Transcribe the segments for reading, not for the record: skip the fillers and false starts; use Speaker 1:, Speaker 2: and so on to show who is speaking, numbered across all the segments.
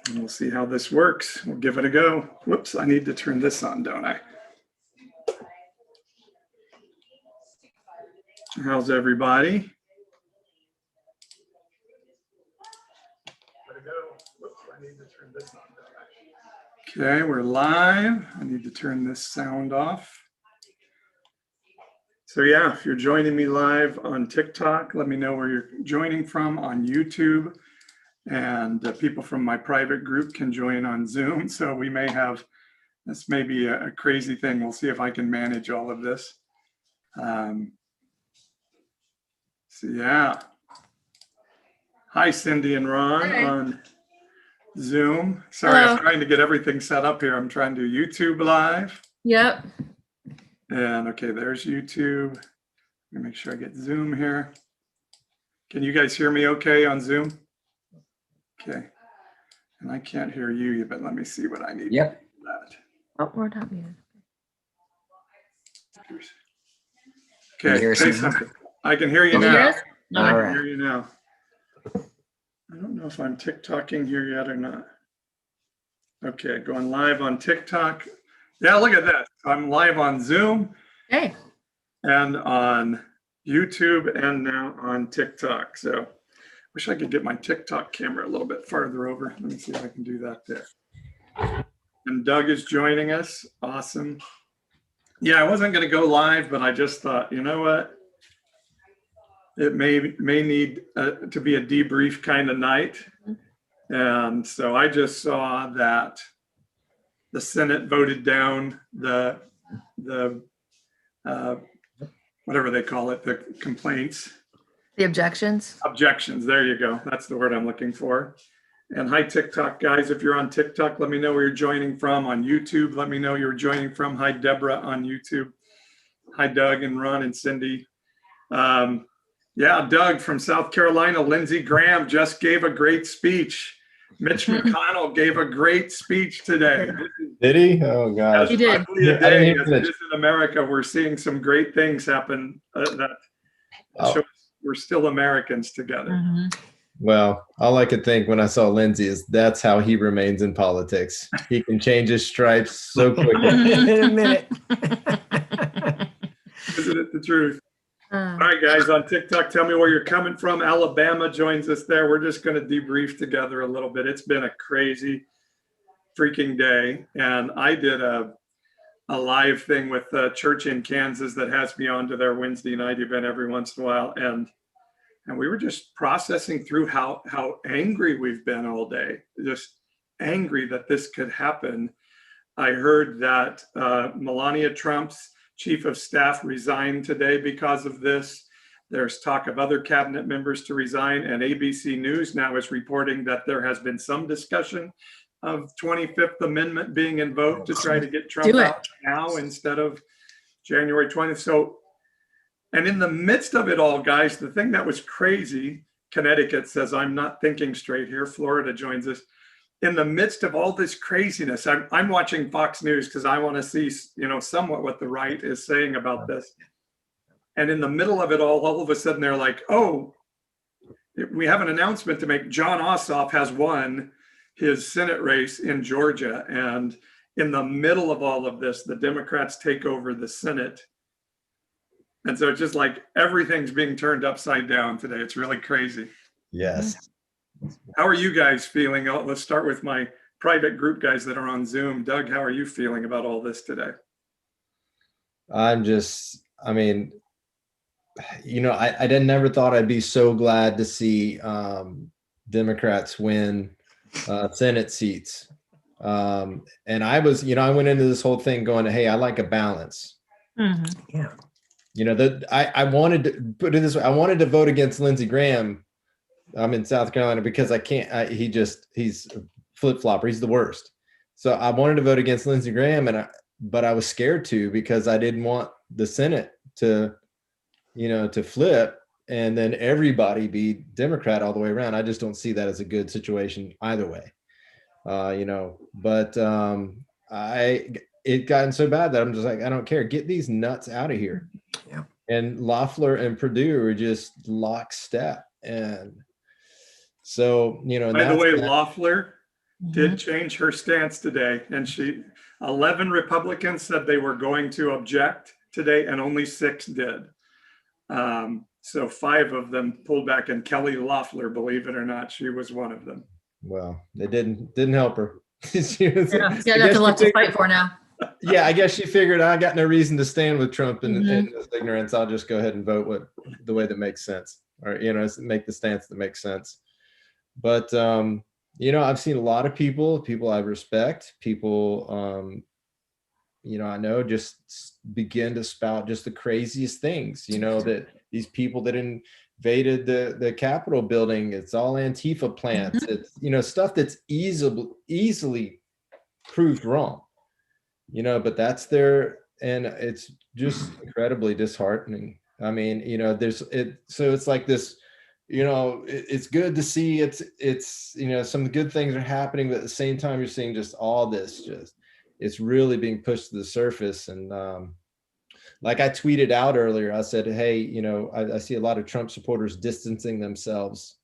Speaker 1: And we'll see how this works. We'll give it a go. Whoops, I need to turn this on, don't I? How's everybody? Whoops, I need to turn this on, don't I? Okay, we're live. I need to turn this sound off. So yeah, if you're joining me live on TikTok, let me know where you're joining from on YouTube. And people from my private group can join on Zoom. So we may have, this may be a crazy thing. We'll see if I can manage all of this. So yeah. Hi, Cindy and Ron on Zoom. Sorry, I'm trying to get everything set up here. I'm trying to do YouTube live.
Speaker 2: Yep.
Speaker 1: And okay, there's YouTube. Let me make sure I get Zoom here. Can you guys hear me okay on Zoom? Okay. And I can't hear you, but let me see what I need.
Speaker 3: Yep.
Speaker 1: That.
Speaker 2: Oh, we're not muted.
Speaker 1: Okay, say something. I can hear you now.
Speaker 2: No,
Speaker 1: I
Speaker 3: All
Speaker 1: can
Speaker 3: right.
Speaker 1: hear you now. I don't know if I'm TikToking here yet or not. Okay, going live on TikTok. Yeah, look at that. I'm live on Zoom
Speaker 2: Hey.
Speaker 1: and on YouTube and now on TikTok. So wish I could get my TikTok camera a little bit farther over. Let me see if I can do that there. And Doug is joining us. Awesome. Yeah, I wasn't going to go live, but I just thought, you know what? It may need to be a debrief kind of night. And so I just saw that the Senate voted down the whatever they call it, the complaints.
Speaker 2: The objections.
Speaker 1: Objections. There you go. That's the word I'm looking for. And hi, TikTok guys. If you're on TikTok, let me know where you're joining from. On YouTube, let me know you're joining from. Hi, Deborah on YouTube. Hi, Doug and Ron and Cindy. Yeah, Doug from South Carolina. Lindsey Graham just gave a great speech. Mitch McConnell gave a great speech today.
Speaker 3: Did he? Oh gosh.
Speaker 2: He did.
Speaker 1: Today, as it is in America, we're seeing some great things happen that shows we're still Americans together.
Speaker 2: Mm-hmm.
Speaker 3: Well, all I could think when I saw Lindsey is that's how he remains in politics. He can change his stripes so quickly.
Speaker 4: In a minute.
Speaker 1: Isn't it the truth? All right, guys, on TikTok, tell me where you're coming from. Alabama joins us there. We're just going to debrief together a little bit. It's been a crazy freaking day. And I did a live thing with a church in Kansas that has me on to their Wednesday night event every once in a while. And we were just processing through how angry we've been all day, just angry that this could happen. I heard that Melania Trump's chief of staff resigned today because of this. There's talk of other cabinet members to resign, and ABC News now is reporting that there has been some discussion of 25th Amendment being invoked to try to get Trump out now instead of January 20th. So, and in the midst of it all, guys, the thing that was crazy, Connecticut says, I'm not thinking straight here. Florida joins us. In the midst of all this craziness, I'm watching Fox News because I want to see, somewhat what the right is saying about this. And in the middle of it all of a sudden they're like, oh, we have an announcement to make. John Ossoff has won his Senate race in Georgia. And in the middle of all of this, the Democrats take over the Senate. And so it's just like everything's being turned upside down today. It's really crazy.
Speaker 3: Yes.
Speaker 1: How are you guys feeling? Let's start with my private group guys that are on Zoom. Doug, how are you feeling about all this today?
Speaker 3: I never thought I'd be so glad to see Democrats win Senate seats. And I was, I went into this whole thing going, hey, I like a balance.
Speaker 4: Mm-hmm. Yeah.
Speaker 3: I wanted to put it this way. I wanted to vote against Lindsey Graham. I'm in South Carolina because I can't, he's a flip-flopper. He's the worst. So I wanted to vote against Lindsey Graham, but I was scared to because I didn't want the Senate to flip and then everybody be Democrat all the way around. I just don't see that as a good situation either way. But it gotten so bad that I'm just like, I don't care. Get these nuts out of here.
Speaker 4: Yeah.
Speaker 3: And Loeffler and Perdue are just lockstep. And so,
Speaker 1: by the way, Loeffler, did change her stance today, and 11 Republicans said they were going to object today, and only 6 did. So 5 of them pulled back, and Kelly Loeffler, believe it or not, she was one of them.
Speaker 3: Well, they didn't help her. She was,
Speaker 2: Yeah, nothing left to fight for now.
Speaker 3: Yeah, I guess she figured I got no reason to stand with Trump in this ignorance. I'll just go ahead and vote the way that makes sense, or make the stance that makes sense. But I've seen a lot of people I respect, people I know just begin to spout just the craziest things. That these people that invaded the Capitol building, it's all Antifa plants. It's stuff that's easily proved wrong. But that's and it's just incredibly disheartening. I mean, so it's like this, it's good to see it's some good things are happening, but at the same time, you're seeing just all this, it's really being pushed to the surface. And like I tweeted out earlier, I said, hey, I see a lot of Trump supporters distancing themselves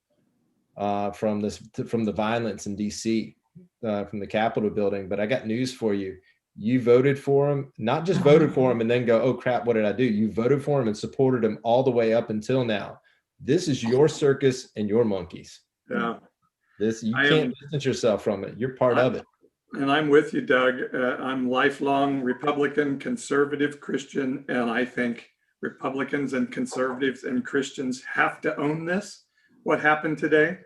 Speaker 3: from the violence in DC, from the Capitol building. But I got news for you. You voted for him, not just voted for him and then go, oh crap, what did I do? You voted for him and supported him all the way up until now. This is your circus and your monkeys.
Speaker 1: Yeah.
Speaker 3: You can't distance yourself from it. You're part of it.
Speaker 1: And I'm with you, Doug. I'm lifelong Republican, conservative Christian, and I think Republicans and conservatives and Christians have to own this. What happened today?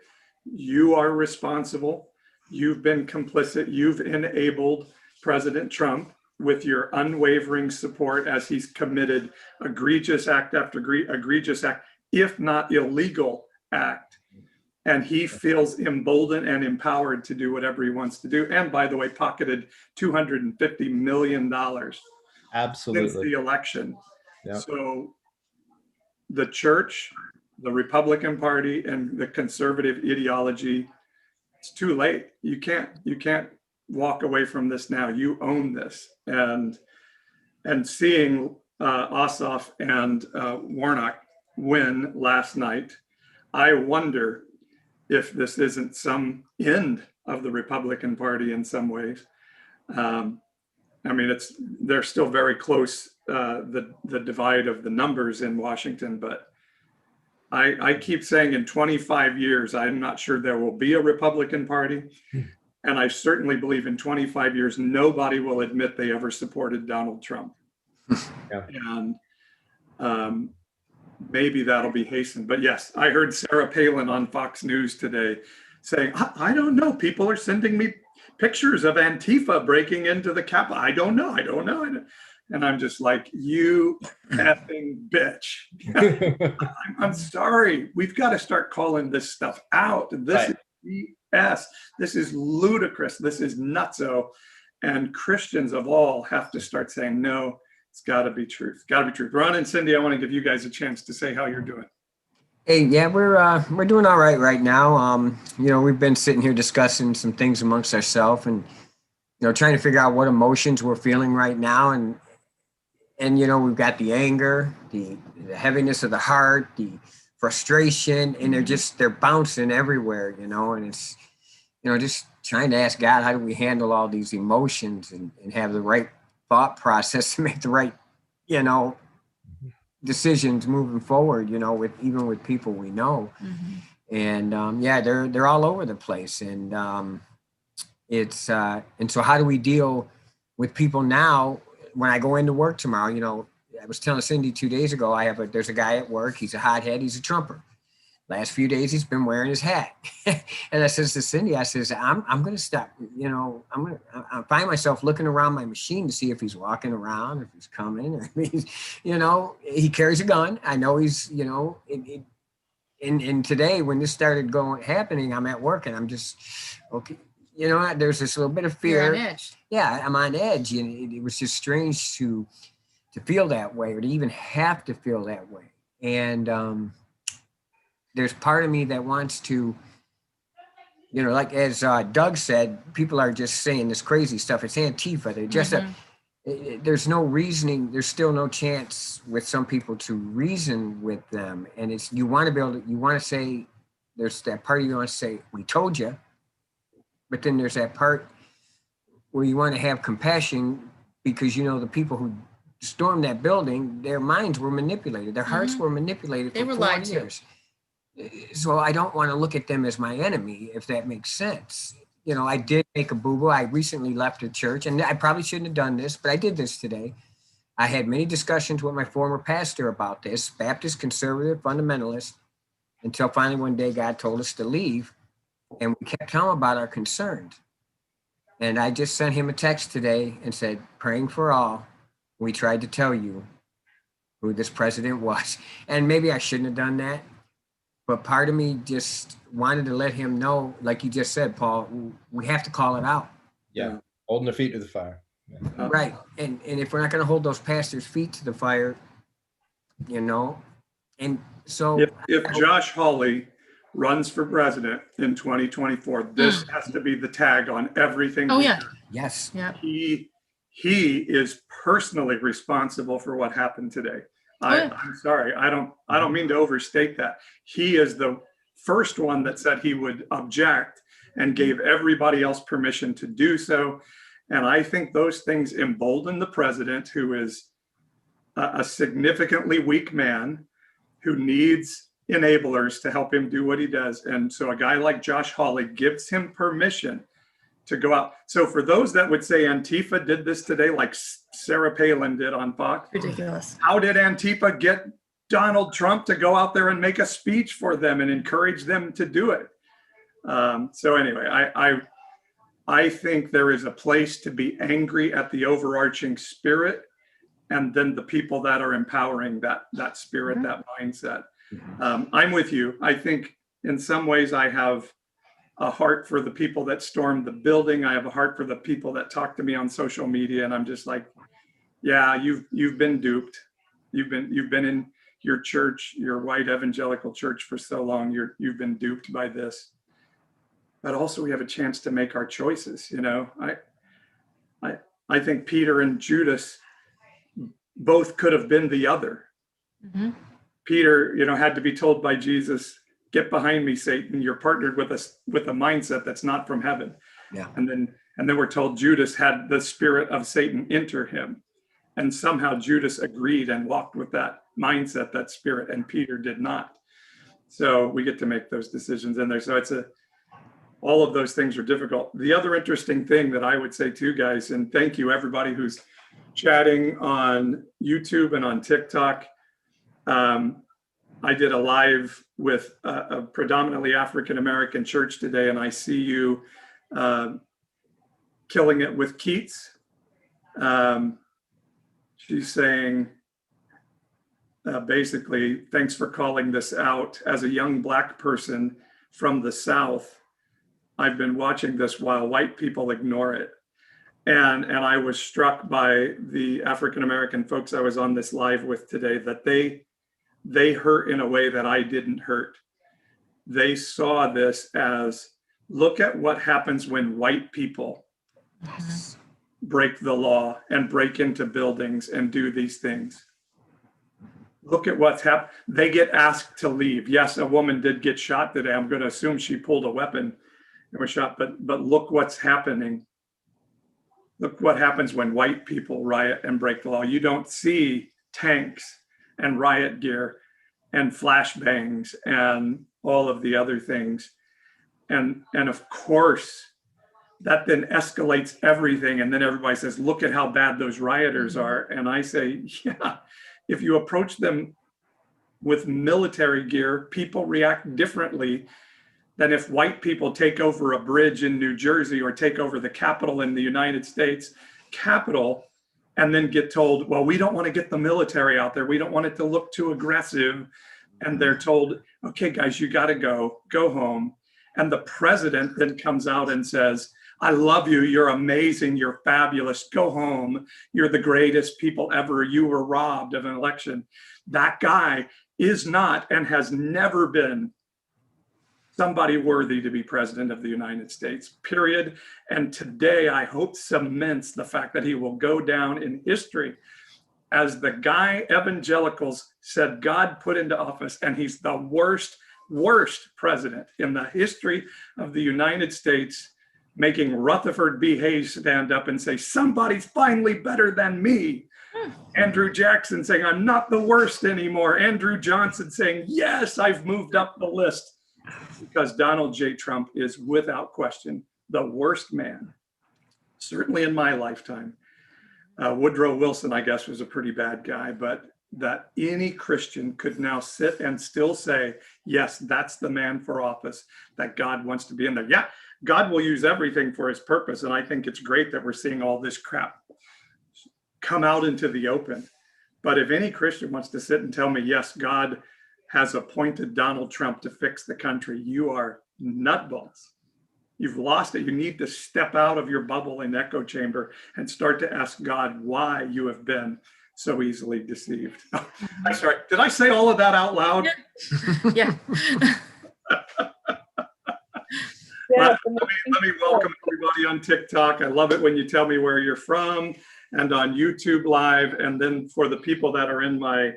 Speaker 1: You are responsible. You've been complicit. You've enabled President Trump with your unwavering support as he's committed egregious act after egregious act, if not illegal act. And he feels emboldened and empowered to do whatever he wants to do. And by the way, pocketed $250 million
Speaker 3: Absolutely
Speaker 1: since the election.
Speaker 3: Yep.
Speaker 1: So the church, the Republican Party, and the conservative ideology, it's too late. You can't walk away from this now. You own this. And seeing Ossoff and Warnock win last night, I wonder if this isn't some end of the Republican Party in some ways. I mean, they're still very close, the divide of the numbers in Washington, but I keep saying in 25 years, I'm not sure there will be a Republican Party. And I certainly believe in 25 years, nobody will admit they ever supported Donald Trump.
Speaker 3: Yeah.
Speaker 1: And maybe that'll be hastened. But yes, I heard Sarah Palin on Fox News today saying, I don't know. People are sending me pictures of Antifa breaking into the Capitol. I don't know. And I'm just like, you effing bitch. I'm sorry. We've got to start calling this stuff out. This is BS. This is ludicrous. This is nutso. And Christians of all have to start saying, no, it's got to be truth. Got to be truth. Ron and Cindy, I want to give you guys a chance to say how you're doing.
Speaker 4: Hey, yeah, we're doing all right now. We've been sitting here discussing some things amongst ourselves and, trying to figure out what emotions we're feeling right now. And we've got the anger, the heaviness of the heart, the frustration, and they're bouncing everywhere, and it's, just trying to ask God, how do we handle all these emotions and have the right thought process to make the right, decisions moving forward, with people we know. And they're all over the place. And and so how do we deal with people now when I go into work tomorrow? I was telling Cindy 2 days ago, there's a guy at work, he's a hothead, he's a Trumper. Last few days he's been wearing his hat. And I says to Cindy, I'm going to stop, I find myself looking around my machine to see if he's walking around, if he's coming, or if he's, he carries a gun. I know he's, and today when this started happening, I'm at work and I'm just, okay, there's this little bit of fear.
Speaker 2: You're on edge.
Speaker 4: Yeah, I'm on edge. And it was just strange to feel that way, or to even have to feel that way. And there's part of me that wants to, like as Doug said, people are just saying this crazy stuff. It's Antifa. They're just there's no reasoning. There's still no chance with some people to reason with them. And you want to say, there's that part of you want to say, we told you. but then there's that part where you want to have compassion because, you know, the people who stormed that building, their minds were manipulated. Their hearts were manipulated
Speaker 2: They
Speaker 4: for
Speaker 2: were
Speaker 4: 4
Speaker 2: lied to.
Speaker 4: years. So I don't want to look at them as my enemy, if that makes sense. You know, I did make a boo-boo. I recently left a church, and I probably shouldn't have done this, but I did this today. I had many discussions with my former pastor about this, Baptist conservative fundamentalist, until finally one day God told us to leave, and we kept telling him about our concerns. And I just sent him a text today and said, praying for all. We tried to tell you who this president was. And maybe I shouldn't have done that. But part of me just wanted to let him know, like you just said, Paul, we have to call it out.
Speaker 3: Yeah. Holding their feet to the fire. Yeah.
Speaker 4: Right. And if we're not going to hold those pastors' feet to the fire, you know, and so.
Speaker 1: If Josh Hawley runs for president in 2024, this has to be the tag on everything.
Speaker 2: Oh, yeah.
Speaker 4: Yes.
Speaker 2: Yeah.
Speaker 1: He is personally responsible for what happened today. I'm sorry. I don't mean to overstate that. He is the first one that said he would object and gave everybody else permission to do so. And I think those things embolden the president, who is a significantly weak man who needs enablers to help him do what he does. And so a guy like Josh Hawley gives him permission to go out. So for those that would say Antifa did this today, like Sarah Palin did on Fox,
Speaker 2: Ridiculous.
Speaker 1: how did Antifa get Donald Trump to go out there and make a speech for them and encourage them to do it? So anyway, I think there is a place to be angry at the overarching spirit, and then the people that are empowering that spirit, that mindset. I'm with you. I think in some ways I have a heart for the people that stormed the building. I have a heart for the people that talk to me on social media, and I'm just like, yeah, you've been duped. You've been in your church, your white evangelical church, for so long. You've been duped by this. But also we have a chance to make our choices. You know, I think Peter and Judas both could have been the other. Peter, you know, had to be told by Jesus, "Get behind me, Satan. You're partnered with us with a mindset that's not from heaven."
Speaker 4: Yeah.
Speaker 1: And then we're told Judas had the spirit of Satan enter him. And somehow Judas agreed and walked with that mindset, that spirit, and Peter did not. So we get to make those decisions in there. So all of those things are difficult. The other interesting thing that I would say too, guys, and thank you everybody who's chatting on YouTube and on TikTok. I did a live with a predominantly African-American church today, and I see you killing it with Keats. She's saying, basically, thanks for calling this out. As a young Black person from the South, I've been watching this while white people ignore it. And I was struck by the African-American folks I was on this live with today, that they hurt in a way that I didn't hurt. They saw this as, look at what happens when white people break the law and break into buildings and do these things. Look at what's happened. They get asked to leave. Yes, a woman did get shot today. I'm going to assume she pulled a weapon and was shot, but look what's happening. Look what happens when white people riot and break the law. You don't see tanks and riot gear and flashbangs and all of the other things. And of course, that then escalates everything. And then everybody says, look at how bad those rioters are. And I say, yeah, if you approach them with military gear, people react differently than if white people take over a bridge in New Jersey or take over the Capitol in the United States Capitol, and then get told, well, we don't want to get the military out there. We don't want it to look too aggressive. And they're told, okay, guys, you got to go home. And the president then comes out and says, I love you. You're amazing. You're fabulous. Go home. You're the greatest people ever. You were robbed of an election. That guy is not and has never been somebody worthy to be president of the United States, period. And today, I hope cements the fact that he will go down in history as the guy evangelicals said God put into office, and he's the worst president in the history of the United States making Rutherford B. Hayes stand up and say, somebody's finally better than me. Andrew Jackson saying, I'm not the worst anymore. Andrew Johnson saying, yes, I've moved up the list. Because Donald J. Trump is without question the worst man, certainly in my lifetime. Woodrow Wilson, I guess, was a pretty bad guy, but that any Christian could now sit and still say, yes, that's the man for office that God wants to be in there. Yeah, God will use everything for his purpose. And I think it's great that we're seeing all this crap come out into the open. But if any Christian wants to sit and tell me, yes, God has appointed Donald Trump to fix the country, you are nutballs. You've lost it. You need to step out of your bubble and echo chamber and start to ask God why you have been so easily deceived. I'm sorry. Did I say all of that out loud?
Speaker 2: Yeah.
Speaker 1: Let me welcome everybody on TikTok. I love it when you tell me where you're from, and on YouTube Live. And then for the people that are in my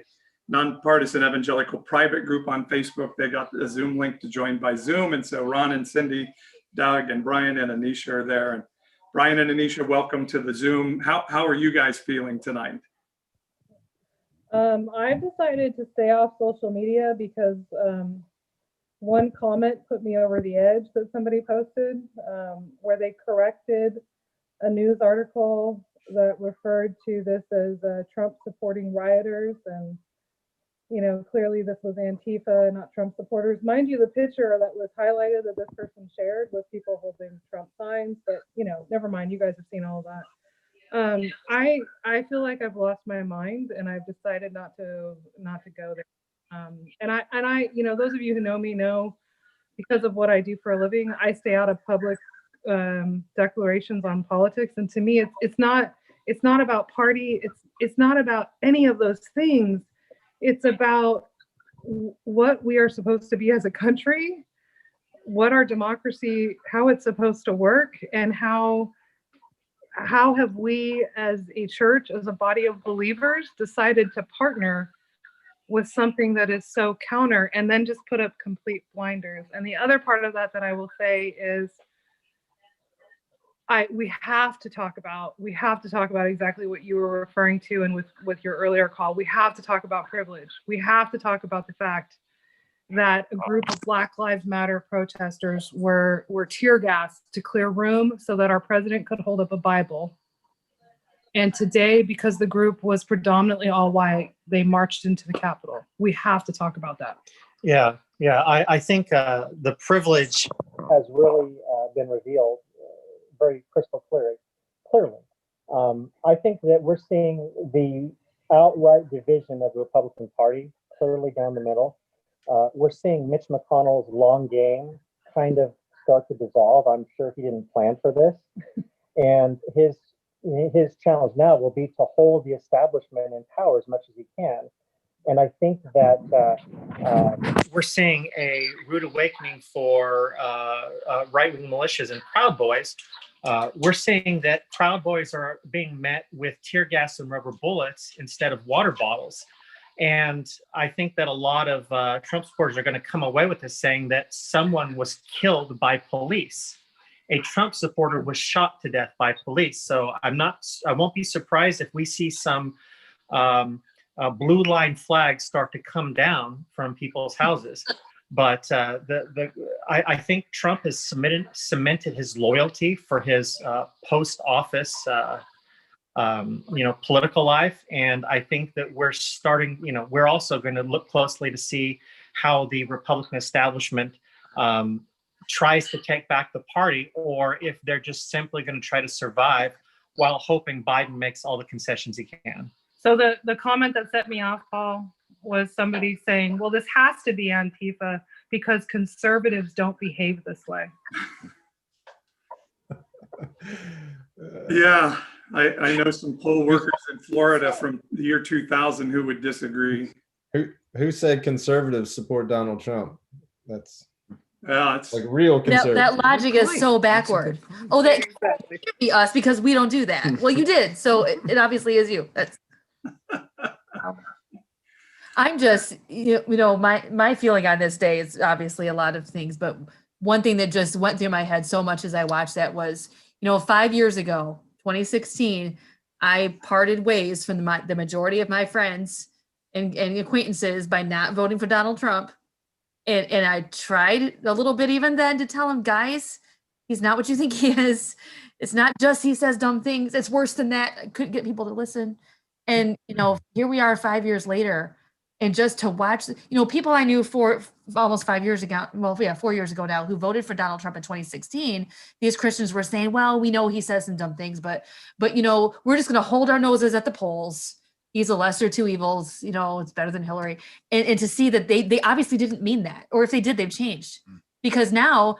Speaker 1: nonpartisan evangelical private group on Facebook, they got the Zoom link to join by Zoom. And so Ron and Cindy, Doug and Brian and Anisha are there. And Brian and Anisha, welcome to the Zoom. How are you guys feeling tonight?
Speaker 5: I've decided to stay off social media because one comment put me over the edge that somebody posted where they corrected a news article that referred to this as Trump supporting rioters. And, you know, clearly this was Antifa, not Trump supporters. Mind you, the picture that was highlighted that this person shared was people holding Trump signs, but, you know, never mind. You guys have seen all of that. I feel like I've lost my mind, and I've decided not to go there. And I, you know, those of you who know me know, because of what I do for a living, I stay out of public declarations on politics. And to me, it's not about party. It's not about any of those things. It's about what we are supposed to be as a country, what our democracy, how it's supposed to work, and how have we as a church, as a body of believers, decided to partner with something that is so counter and then just put up complete blinders. And the other part of that I will say is we have to talk about exactly what you were referring to, and with your earlier call, we have to talk about privilege. We have to talk about the fact that a group of Black Lives Matter protesters were tear gassed to clear room so that our president could hold up a Bible. And today, because the group was predominantly all white, they marched into the Capitol. We have to talk about that.
Speaker 6: Yeah. I think the privilege has really been revealed very crystal clearly. I think that we're seeing the outright division of the Republican Party clearly down the middle. We're seeing Mitch McConnell's long game kind of start to dissolve. I'm sure he didn't plan for this. And his challenge now will be to hold the establishment in power as much as he can. And I think that
Speaker 7: we're seeing a rude awakening for right-wing militias and Proud Boys. We're seeing that Proud Boys are being met with tear gas and rubber bullets instead of water bottles. And I think that a lot of Trump supporters are going to come away with this saying that someone was killed by police. A Trump supporter was shot to death by police. So I won't be surprised if we see some blue line flags start to come down from people's houses. But I think Trump has cemented his loyalty for his post-office political life. And I think that we're also going to look closely to see how the Republican establishment tries to take back the party, or if they're just simply going to try to survive while hoping Biden makes all the concessions he can.
Speaker 5: So the comment that set me off, Paul, was somebody saying, well, this has to be Antifa because conservatives don't behave this way.
Speaker 1: Yeah, I know some poll workers in Florida from the year 2000 who would disagree.
Speaker 3: Who said conservatives support Donald Trump? That's
Speaker 1: it's
Speaker 3: like real conservative.
Speaker 2: That logic is so backward. Oh, that can't be us because we don't do that. Well, you did, so it obviously is you. That's. I'm just, my feeling on this day is obviously a lot of things, but one thing that just went through my head so much as I watched that was, 5 years ago, 2016, I parted ways from the majority of my friends and acquaintances by not voting for Donald Trump. And I tried a little bit even then to tell him, guys, he's not what you think he is. It's not just he says dumb things. It's worse than that. I couldn't get people to listen. And, here we are 5 years later. And just to watch, people I knew for almost 5 years ago, 4 years ago now, who voted for Donald Trump in 2016, these Christians were saying, well, we know he says some dumb things, but we're just going to hold our noses at the polls. He's a lesser two evils, it's better than Hillary. And to see that they obviously didn't mean that, or if they did, they've changed. Because now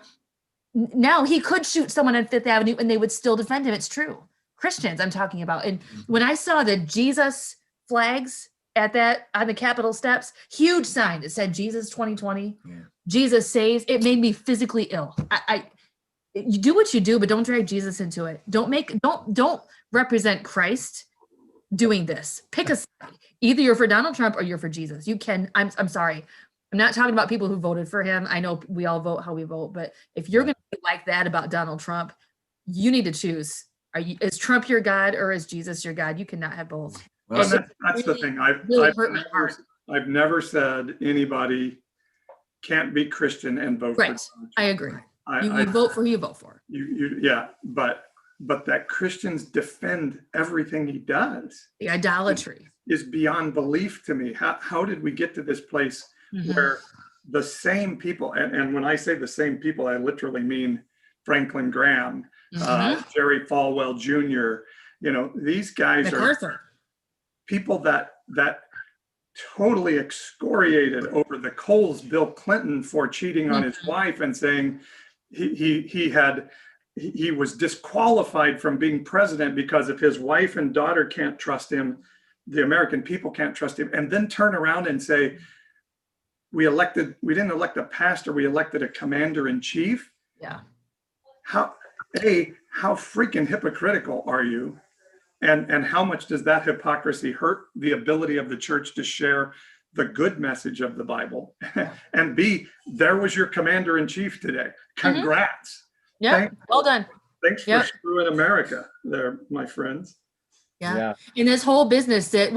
Speaker 2: he could shoot someone on Fifth Avenue and they would still defend him. It's true. Christians I'm talking about. And when I saw the Jesus flags on the Capitol steps, huge sign that said Jesus 2020, Jesus saves, it made me physically ill. You do what you do, but don't drag Jesus into it. Don't represent Christ doing this. Pick a side. Either you're for Donald Trump or you're for Jesus. I'm sorry. I'm not talking about people who voted for him. I know we all vote how we vote, but if you're going to be like that about Donald Trump, you need to choose. Is Trump your God or is Jesus your God? You cannot have both.
Speaker 1: Well, that's the thing. I've never said anybody can't be Christian and vote for Donald Trump.
Speaker 2: I agree. You vote for who you vote for.
Speaker 1: But that Christians defend everything he does.
Speaker 2: The idolatry
Speaker 1: is beyond belief to me. How did we get to this place where the same people, and when I say the same people, I literally mean Franklin Graham, Jerry Falwell Jr., these guys
Speaker 2: MacArthur.
Speaker 1: are people that totally excoriated over the Coles Bill Clinton for cheating on his wife and saying he was disqualified from being president because if his wife and daughter can't trust him, the American people can't trust him, and then turn around and say, we didn't elect a pastor, we elected a commander in chief.
Speaker 2: Yeah.
Speaker 1: How freaking hypocritical are you? And how much does that hypocrisy hurt the ability of the church to share the good message of the Bible? And B, there was your commander in chief today. Congrats.
Speaker 2: Yeah, well done.
Speaker 1: Thanks for screwing America there, my friends.
Speaker 2: Yeah. In this whole business that,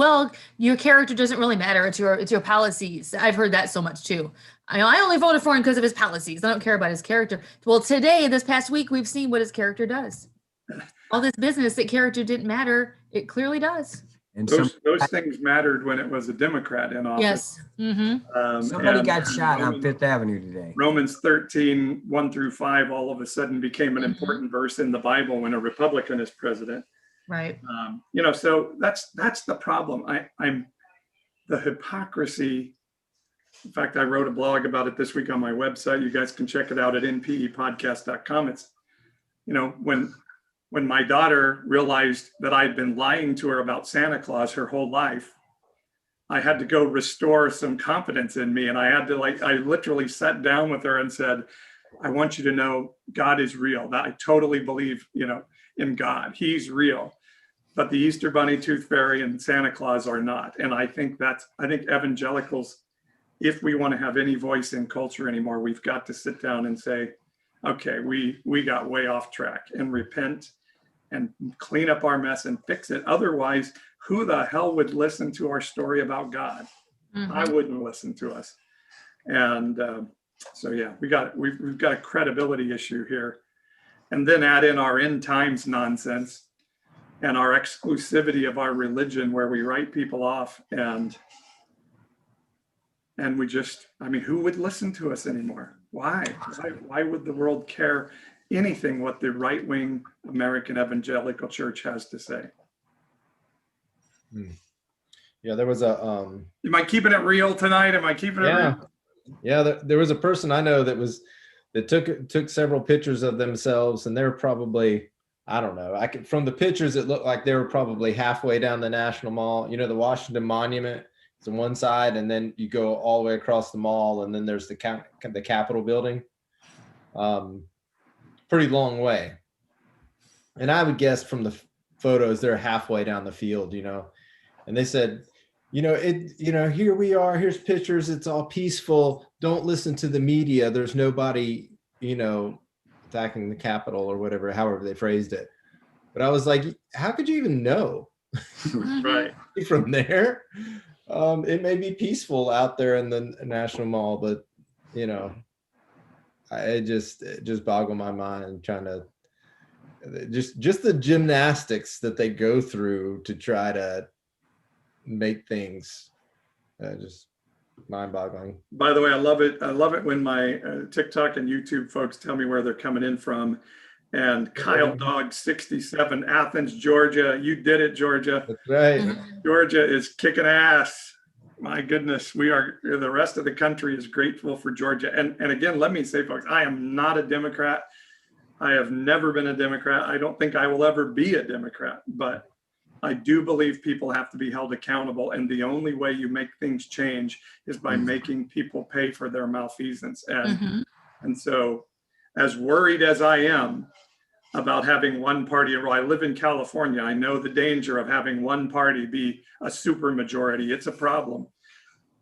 Speaker 2: your character doesn't really matter. It's your policies. I've heard that so much too. I only voted for him because of his policies. I don't care about his character. Well, this past week, we've seen what his character does. All this business that character didn't matter, it clearly does.
Speaker 1: And those things mattered when it was a Democrat in office.
Speaker 2: Yes.
Speaker 4: Somebody got shot on Fifth Avenue today.
Speaker 1: Romans 13, 1-5, all of a sudden became an important verse in the Bible when a Republican is president.
Speaker 2: Right.
Speaker 1: So that's the problem. I'm the hypocrisy. In fact, I wrote a blog about it this week on my website. You guys can check it out at npepodcast.com. It's, when my daughter realized that I'd been lying to her about Santa Claus her whole life, I had to go restore some confidence in me. And I had to I literally sat down with her and said, I want you to know God is real. That I totally believe, in God. He's real. But the Easter Bunny, Tooth Fairy, and Santa Claus are not. And I think evangelicals, if we want to have any voice in culture anymore, we've got to sit down and say, okay, we got way off track, and repent and clean up our mess and fix it. Otherwise, who the hell would listen to our story about God? I wouldn't listen to us. And we've got a credibility issue here. And then add in our end times nonsense and our exclusivity of our religion, where we write people off and we just, who would listen to us anymore? Why would the world care anything what the right-wing American evangelical church has to say?
Speaker 3: Yeah, there was a
Speaker 1: am I keeping it real tonight? Am I keeping it real?
Speaker 3: Yeah, there was a person I know that took several pictures of themselves, and they're probably, I don't know, from the pictures it looked like they were probably halfway down the National Mall. The Washington Monument is on one side, and then you go all the way across the mall, and then there's the Capitol building. Pretty long way. And I would guess from the photos they're halfway down the field, and they said, here we are, here's pictures, it's all peaceful, don't listen to the media, there's nobody attacking the Capitol or whatever, however they phrased it. But I was like, how could you even know?
Speaker 1: Right.
Speaker 3: From there, it may be peaceful out there in the National Mall, but it just boggled my mind trying to just the gymnastics that they go through to try to make things just mind-boggling.
Speaker 1: By the way, I love it. I love it when my TikTok and YouTube folks tell me where they're coming in from. And Kyle Dog 67, Athens, Georgia. You did it, Georgia.
Speaker 3: That's right.
Speaker 1: Georgia is kicking ass. My goodness, the rest of the country is grateful for Georgia. And again, let me say, folks, I am not a Democrat. I have never been a Democrat. I don't think I will ever be a Democrat, but I do believe people have to be held accountable. And the only way you make things change is by making people pay for their malfeasance. And so, as worried as I am about having one party, I live in California, I know the danger of having one party be a super majority. It's a problem.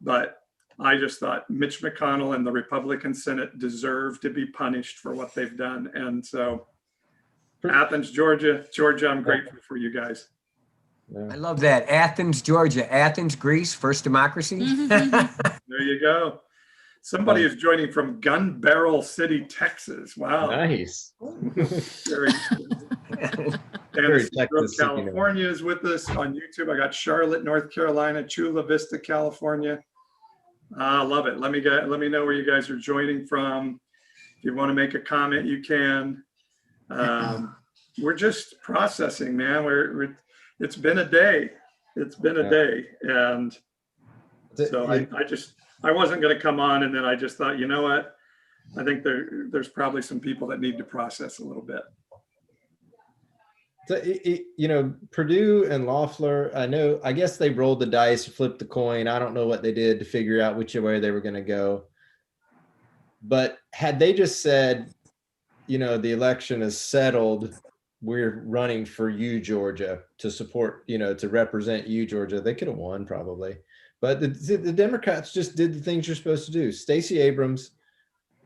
Speaker 1: But I just thought Mitch McConnell and the Republican Senate deserve to be punished for what they've done. And so Athens, Georgia, I'm grateful for you guys.
Speaker 3: Yeah.
Speaker 4: I love that. Athens, Georgia. Athens, Greece, first democracy.
Speaker 1: There you go. Somebody is joining from Gun Barrel City, Texas. Wow.
Speaker 3: Nice.
Speaker 1: Very Texas, California is with us on YouTube. I got Charlotte, North Carolina, Chula Vista, California. I love it. Let me know where you guys are joining from. If you want to make a comment, you can. We're just processing, man. It's been a day. It's been a day. And so I wasn't going to come on, and then I just thought, you know what? I think there's probably some people that need to process a little bit.
Speaker 3: So, Purdue and Loeffler, I guess they rolled the dice, flipped the coin. I don't know what they did to figure out which way they were going to go. But had they just said, the election is settled, we're running for you, Georgia, to support, to represent you, Georgia, they could have won probably. But the Democrats just did the things you're supposed to do. Stacey Abrams,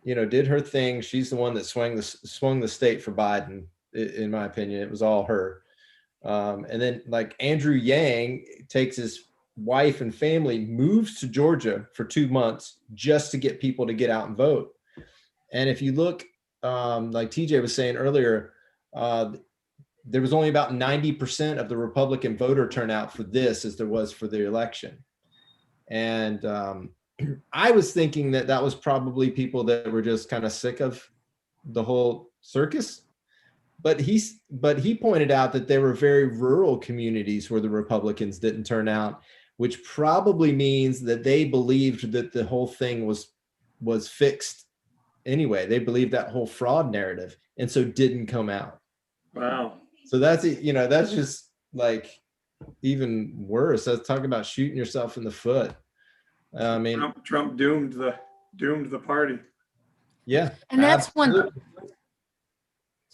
Speaker 3: did her thing. She's the one that swung the state for Biden. In my opinion, it was all her. And then like Andrew Yang takes his wife and family, moves to Georgia for 2 months just to get people to get out and vote. And if you look, like TJ was saying earlier, there was only about 90% of the Republican voter turnout for this as there was for the election. And I was thinking that was probably people that were just kind of sick of the whole circus. But he pointed out that there were very rural communities where the Republicans didn't turn out, which probably means that they believed that the whole thing was fixed anyway. They believed that whole fraud narrative, and so didn't come out.
Speaker 1: Wow.
Speaker 3: So that's that's just like even worse. That's talking about shooting yourself in the foot. I mean,
Speaker 1: Trump doomed the party.
Speaker 3: Yeah,
Speaker 2: and that's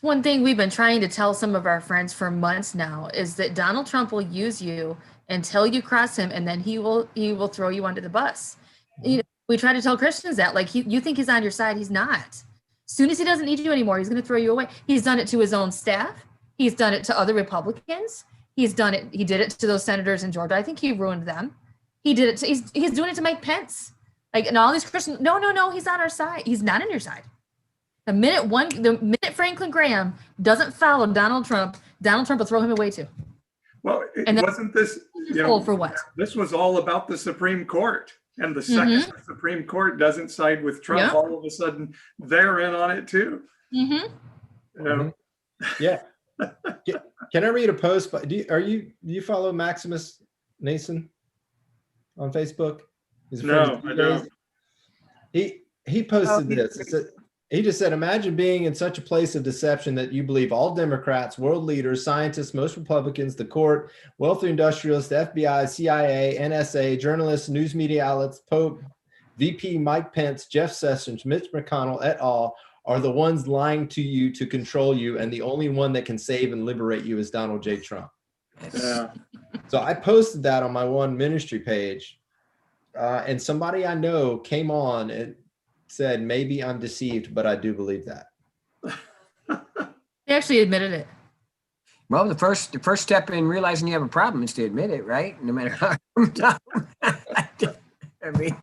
Speaker 2: one thing we've been trying to tell some of our friends for months now is that Donald Trump will use you until you cross him, and then he will throw you under the bus. We try to tell Christians that, like, you think he's on your side, he's not. As soon as he doesn't need you anymore, he's going to throw you away. He's done it to his own staff. He's done it to other Republicans. He did it to those senators in Georgia. I think he ruined them. He did it to, he's doing it to Mike Pence. Like, and all these Christians, no, he's on our side. He's not on your side. The minute Franklin Graham doesn't follow Donald Trump will throw him away too.
Speaker 1: Well, wasn't this
Speaker 2: for what?
Speaker 1: This was all about the Supreme Court, and the second the Supreme Court doesn't side with Trump, all of a sudden they're in on it too.
Speaker 3: Yeah. Can I read a post? Do you follow Maximus Nason on Facebook?
Speaker 1: No, I don't.
Speaker 3: He posted this. He just said, imagine being in such a place of deception that you believe all Democrats, world leaders, scientists, most Republicans, the court, wealthy industrialists, the FBI, CIA, NSA, journalists, news media outlets, Pope, VP Mike Pence, Jeff Sessions, Mitch McConnell, et al. Are the ones lying to you to control you, and the only one that can save and liberate you is Donald J. Trump.
Speaker 1: Yeah.
Speaker 3: So I posted that on my One Ministry page, and somebody I know came on and said, maybe I'm deceived, but I do believe that.
Speaker 2: They actually admitted it.
Speaker 4: Well, the first step in realizing you have a problem is to admit it, right? No matter how. I mean,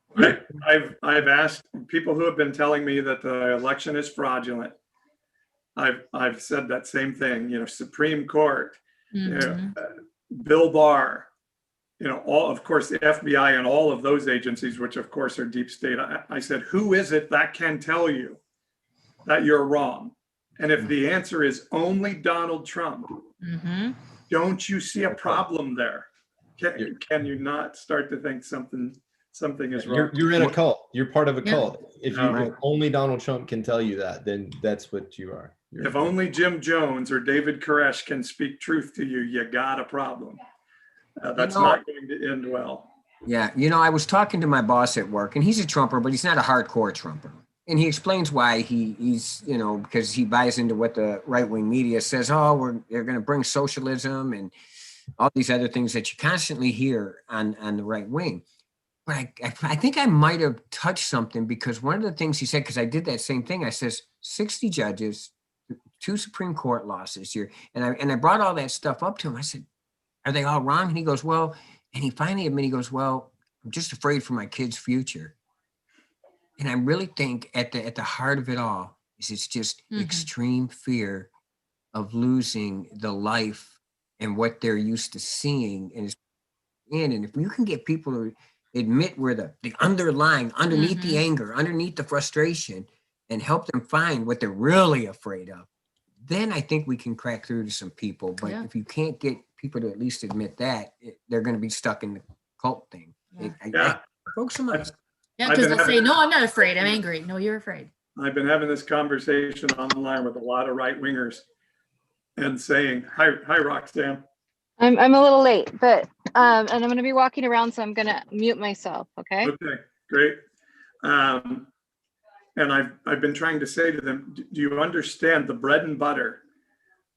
Speaker 1: I've asked people who have been telling me that the election is fraudulent. I've said that same thing. Supreme Court,
Speaker 2: Mhm.
Speaker 1: Bill Barr, all, of course, the FBI and all of those agencies, which of course are deep state. I said, who is it that can tell you that you're wrong? And if the answer is only Donald Trump,
Speaker 2: Mhm.
Speaker 1: don't you see a problem there? Can you not start to think something is wrong?
Speaker 3: You're in a cult. You're part of a
Speaker 2: Yeah.
Speaker 3: cult. If only Donald Trump can tell you that, then that's what you are.
Speaker 1: If only Jim Jones or David Koresh can speak truth to you, you got a problem. That's not going to end well.
Speaker 4: yeah, I was talking to my boss at work, and he's a Trumper, but he's not a hardcore Trumper. And he explains why he's, because he buys into what the right-wing media says. Oh, they're going to bring socialism and all these other things that you constantly hear on the right wing. But I think I might have touched something, because one of the things he said, because I did that same thing, I says 60 judges, 2 Supreme Court losses here. And I brought all that stuff up to him. I said, are they all wrong? And he goes, well, and he finally admitted, he goes, well, I'm just afraid for my kids' future. And I really think at the heart of it all is it's just extreme fear of losing the life and what they're used to seeing. And if you can get people to admit where the underlying, underneath the anger, underneath the frustration, and help them find what they're really afraid of, then I think we can crack through to some people. But if you can't get people to at least admit that, they're going to be stuck in the cult thing. Folks,
Speaker 2: Yeah, because they'll say, no, I'm not afraid. I'm angry. No, you're afraid.
Speaker 1: I've been having this conversation online with a lot of right wingers and saying, hi, Roxanne.
Speaker 8: I'm a little late, but and I'm going to be walking around, so I'm going to mute myself. Okay.
Speaker 1: Okay, great. And I've been trying to say to them, do you understand the bread and butter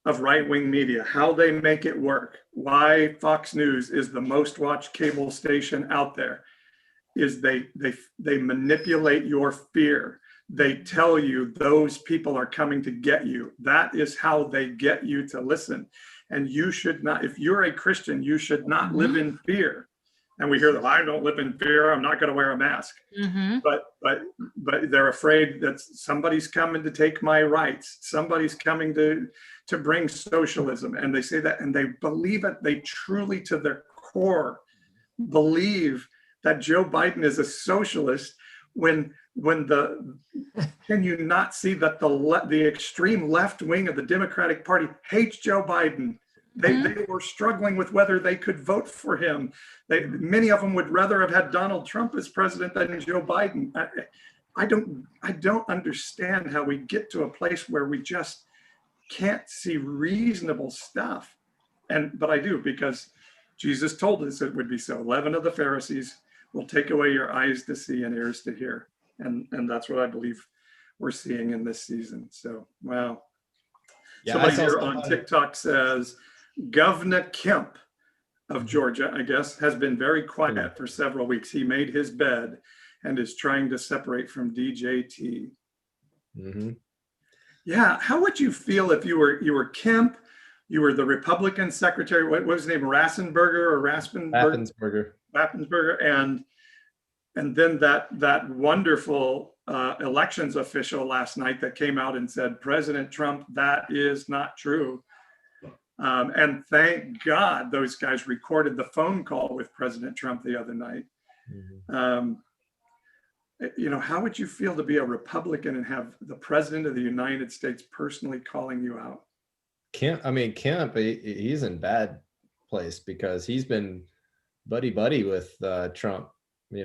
Speaker 1: of right-wing media, how they make it work, why Fox News is the most watched cable station out there? Is they manipulate your fear. They tell you those people are coming to get you. That is how they get you to listen. And you should not, if you're a Christian, you should not live in fear. And we hear that, I don't live in fear, I'm not going to wear a mask. But they're afraid that somebody's coming to take my rights. Somebody's coming to bring socialism. And they say that, and they believe it. They truly, to their core, believe that Joe Biden is a socialist when can you not see that the extreme left wing of the Democratic Party hates Joe Biden? They were struggling with whether they could vote for him. Many of them would rather have had Donald Trump as president than Joe Biden. I don't understand how we get to a place where we just can't see reasonable stuff. But I do, because Jesus told us it would be so. 11 of the Pharisees will take away your eyes to see and ears to hear. And that's what I believe we're seeing in this season. So, wow.
Speaker 3: Yeah,
Speaker 1: Somebody here on TikTok says, Governor Kemp of Georgia, I guess, has been very quiet for several weeks. He made his bed and is trying to separate from DJT. Yeah, how would you feel if you were Kemp, you were the Republican secretary, what was his name, Raffensperger, and then that wonderful elections official last night that came out and said, President Trump, that is not true. And thank God those guys recorded the phone call with President Trump the other night. How would you feel to be a Republican and have the President of the United States personally calling you out?
Speaker 3: Kemp, he's in bad place, because he's been buddy with Trump,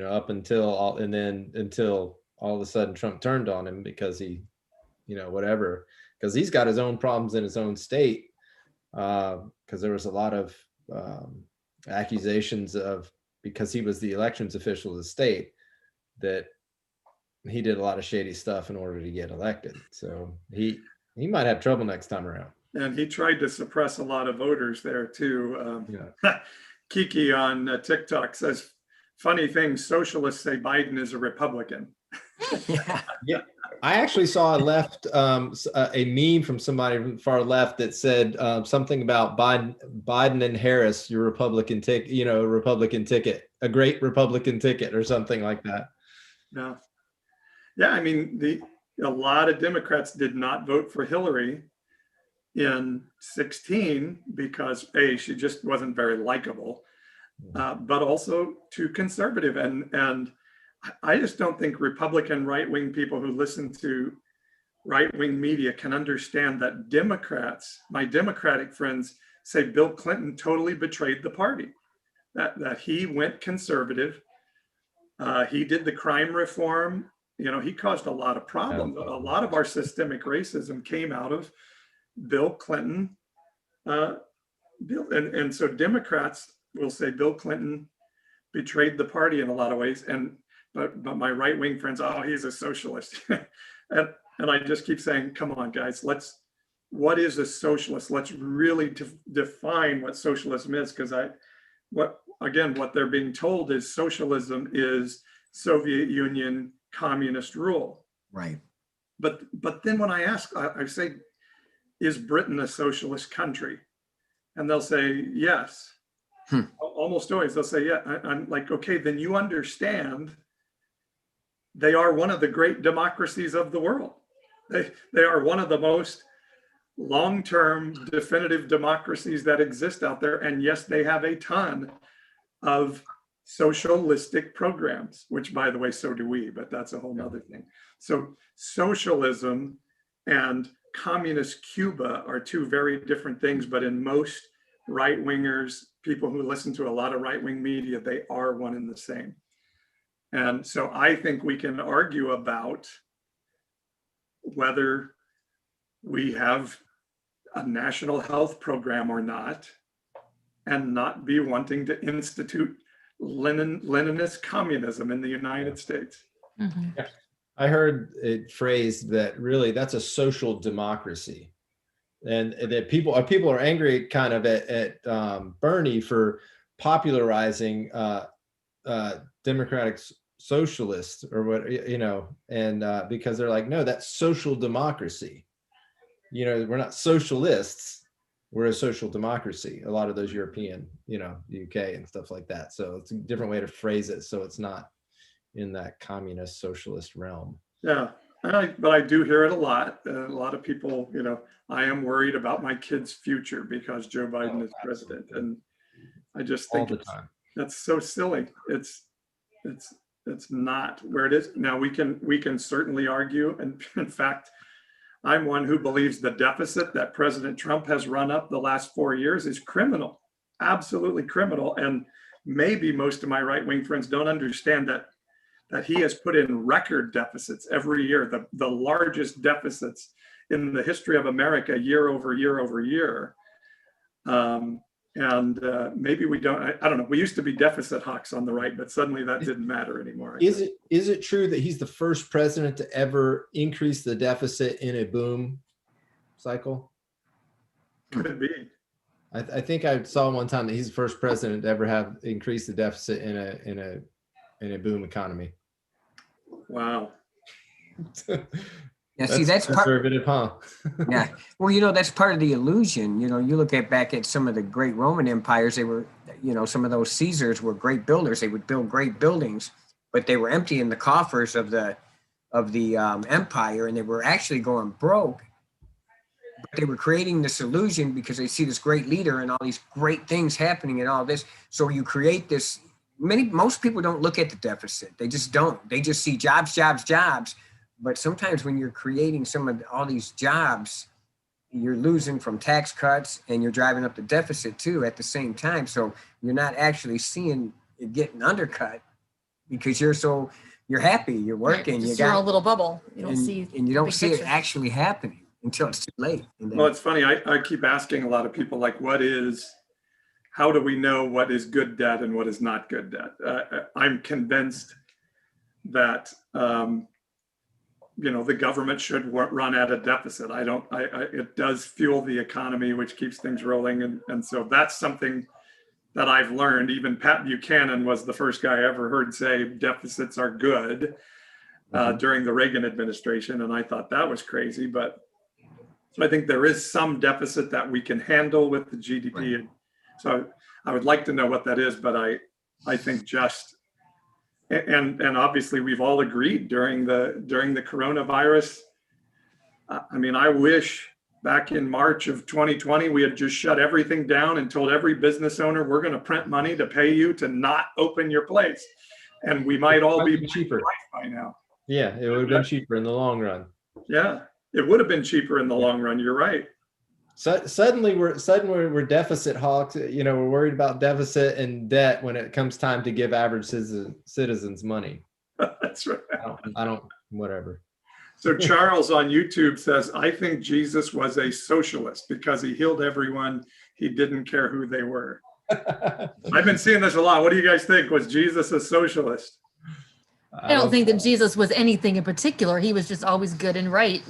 Speaker 3: up until all of a sudden Trump turned on him because he, whatever, because he's got his own problems in his own state. Because there was a lot of accusations of, because he was the elections official of the state, that he did a lot of shady stuff in order to get elected. So he might have trouble next time around.
Speaker 1: And he tried to suppress a lot of voters there too. Kiki on TikTok says, funny thing, socialists say Biden is a Republican.
Speaker 4: Yeah.
Speaker 3: Yeah, I actually saw a meme from somebody from the far left that said something about Biden and Harris, your Republican ticket, Republican ticket, a great Republican ticket, or something like that.
Speaker 1: Yeah. Yeah. I mean, a lot of Democrats did not vote for Hillary in 16 because she just wasn't very likable, but also too conservative. And I just don't think Republican right-wing people who listen to right-wing media can understand that Democrats, my Democratic friends, say Bill Clinton totally betrayed the party, that he went conservative. He did the crime reform. He caused a lot of problems. A lot of our systemic racism came out of Bill Clinton. And so Democrats will say Bill Clinton betrayed the party in a lot of ways. But my right-wing friends, oh, he's a socialist. and I just keep saying, come on, guys, what is a socialist? Let's really define what socialism is, because what they're being told is socialism is Soviet Union communist rule.
Speaker 4: Right.
Speaker 1: But then when I ask, I say, is Britain a socialist country? And they'll say, yes. Almost always they'll say, yeah. I'm like, okay, then you understand they are one of the great democracies of the world. They are one of the most long-term definitive democracies that exist out there. And yes, they have a ton of socialistic programs, which, by the way, so do we, but that's a whole nother thing. So socialism and communist Cuba are two very different things, but in most right-wingers, people who listen to a lot of right-wing media, they are one and the same. And so I think we can argue about whether we have a national health program or not, and not be wanting to institute Leninist communism in the United States.
Speaker 2: Mm-hmm.
Speaker 3: Yeah. I heard it phrased that really that's a social democracy, and that people are angry kind of at Bernie for popularizing democratic socialists or what, and because they're like, no, that's social democracy. We're not socialists. We're a social democracy. A lot of those European, the UK and stuff like that. So it's a different way to phrase it. So it's not in that communist socialist realm.
Speaker 1: Yeah, but I do hear it a lot. A lot of people, I am worried about my kid's future because Joe Biden is president, and I just think
Speaker 3: all the time.
Speaker 1: That's so silly. It's not where it is now. We can certainly argue, and in fact, I'm one who believes the deficit that President Trump has run up the last 4 years is criminal, absolutely criminal. And maybe most of my right-wing friends don't understand that he has put in record deficits every year, the largest deficits in the history of America, year over year over year. Maybe we don't, I don't know. We used to be deficit hawks on the right, but suddenly that didn't matter anymore.
Speaker 3: Is it true that he's the first president to ever increase the deficit in a boom cycle?
Speaker 1: Could be.
Speaker 3: I think I saw one time that he's the first president to ever have increased the deficit in a boom economy.
Speaker 1: Wow.
Speaker 4: Yeah, see, that's
Speaker 3: conservative, huh?
Speaker 4: Yeah. Well, that's part of the illusion. You look back at some of the great Roman empires, they were, some of those Caesars were great builders. They would build great buildings, but they were emptying the coffers of the empire, and they were actually going broke. But they were creating this illusion because they see this great leader and all these great things happening and all this. So you create this, most people don't look at the deficit. They just don't. They just see jobs, jobs, jobs. But sometimes when you're creating all these jobs, you're losing from tax cuts and you're driving up the deficit too at the same time. So you're not actually seeing it getting undercut because you're happy, you're working,
Speaker 2: right, you're in a little bubble. You don't see,
Speaker 4: and you don't see
Speaker 2: picture.
Speaker 4: it actually happening until it's too late.
Speaker 1: Well, it's funny. I keep asking a lot of people, like, how do we know what is good debt and what is not good debt? I'm convinced that, the government should run at a deficit. It does fuel the economy, which keeps things rolling. And so that's something that I've learned. Even Pat Buchanan was the first guy I ever heard say deficits are good. during the Reagan administration. And I thought that was crazy. But so I think there is some deficit that we can handle with the GDP.
Speaker 4: Right.
Speaker 1: And so I would like to know what that is, but I think just, and obviously we've all agreed during the coronavirus. I mean, I wish back in March of 2020, we had just shut everything down and told every business owner, we're going to print money to pay you to not open your place. And we might all be
Speaker 3: cheaper
Speaker 1: by now.
Speaker 3: Yeah, it would have been cheaper in the long run.
Speaker 1: Yeah, it would have been cheaper in the long run. You're right.
Speaker 3: So suddenly we're deficit hawks. You know, we're worried about deficit and debt when it comes time to give average citizens money.
Speaker 1: That's right.
Speaker 3: I don't whatever.
Speaker 1: So Charles on YouTube says, I think Jesus was a socialist because he healed everyone. He didn't care who they were. I've been seeing this a lot. What do you guys think? Was Jesus a socialist?
Speaker 2: I don't think that Jesus was anything in particular. He was just always good and right.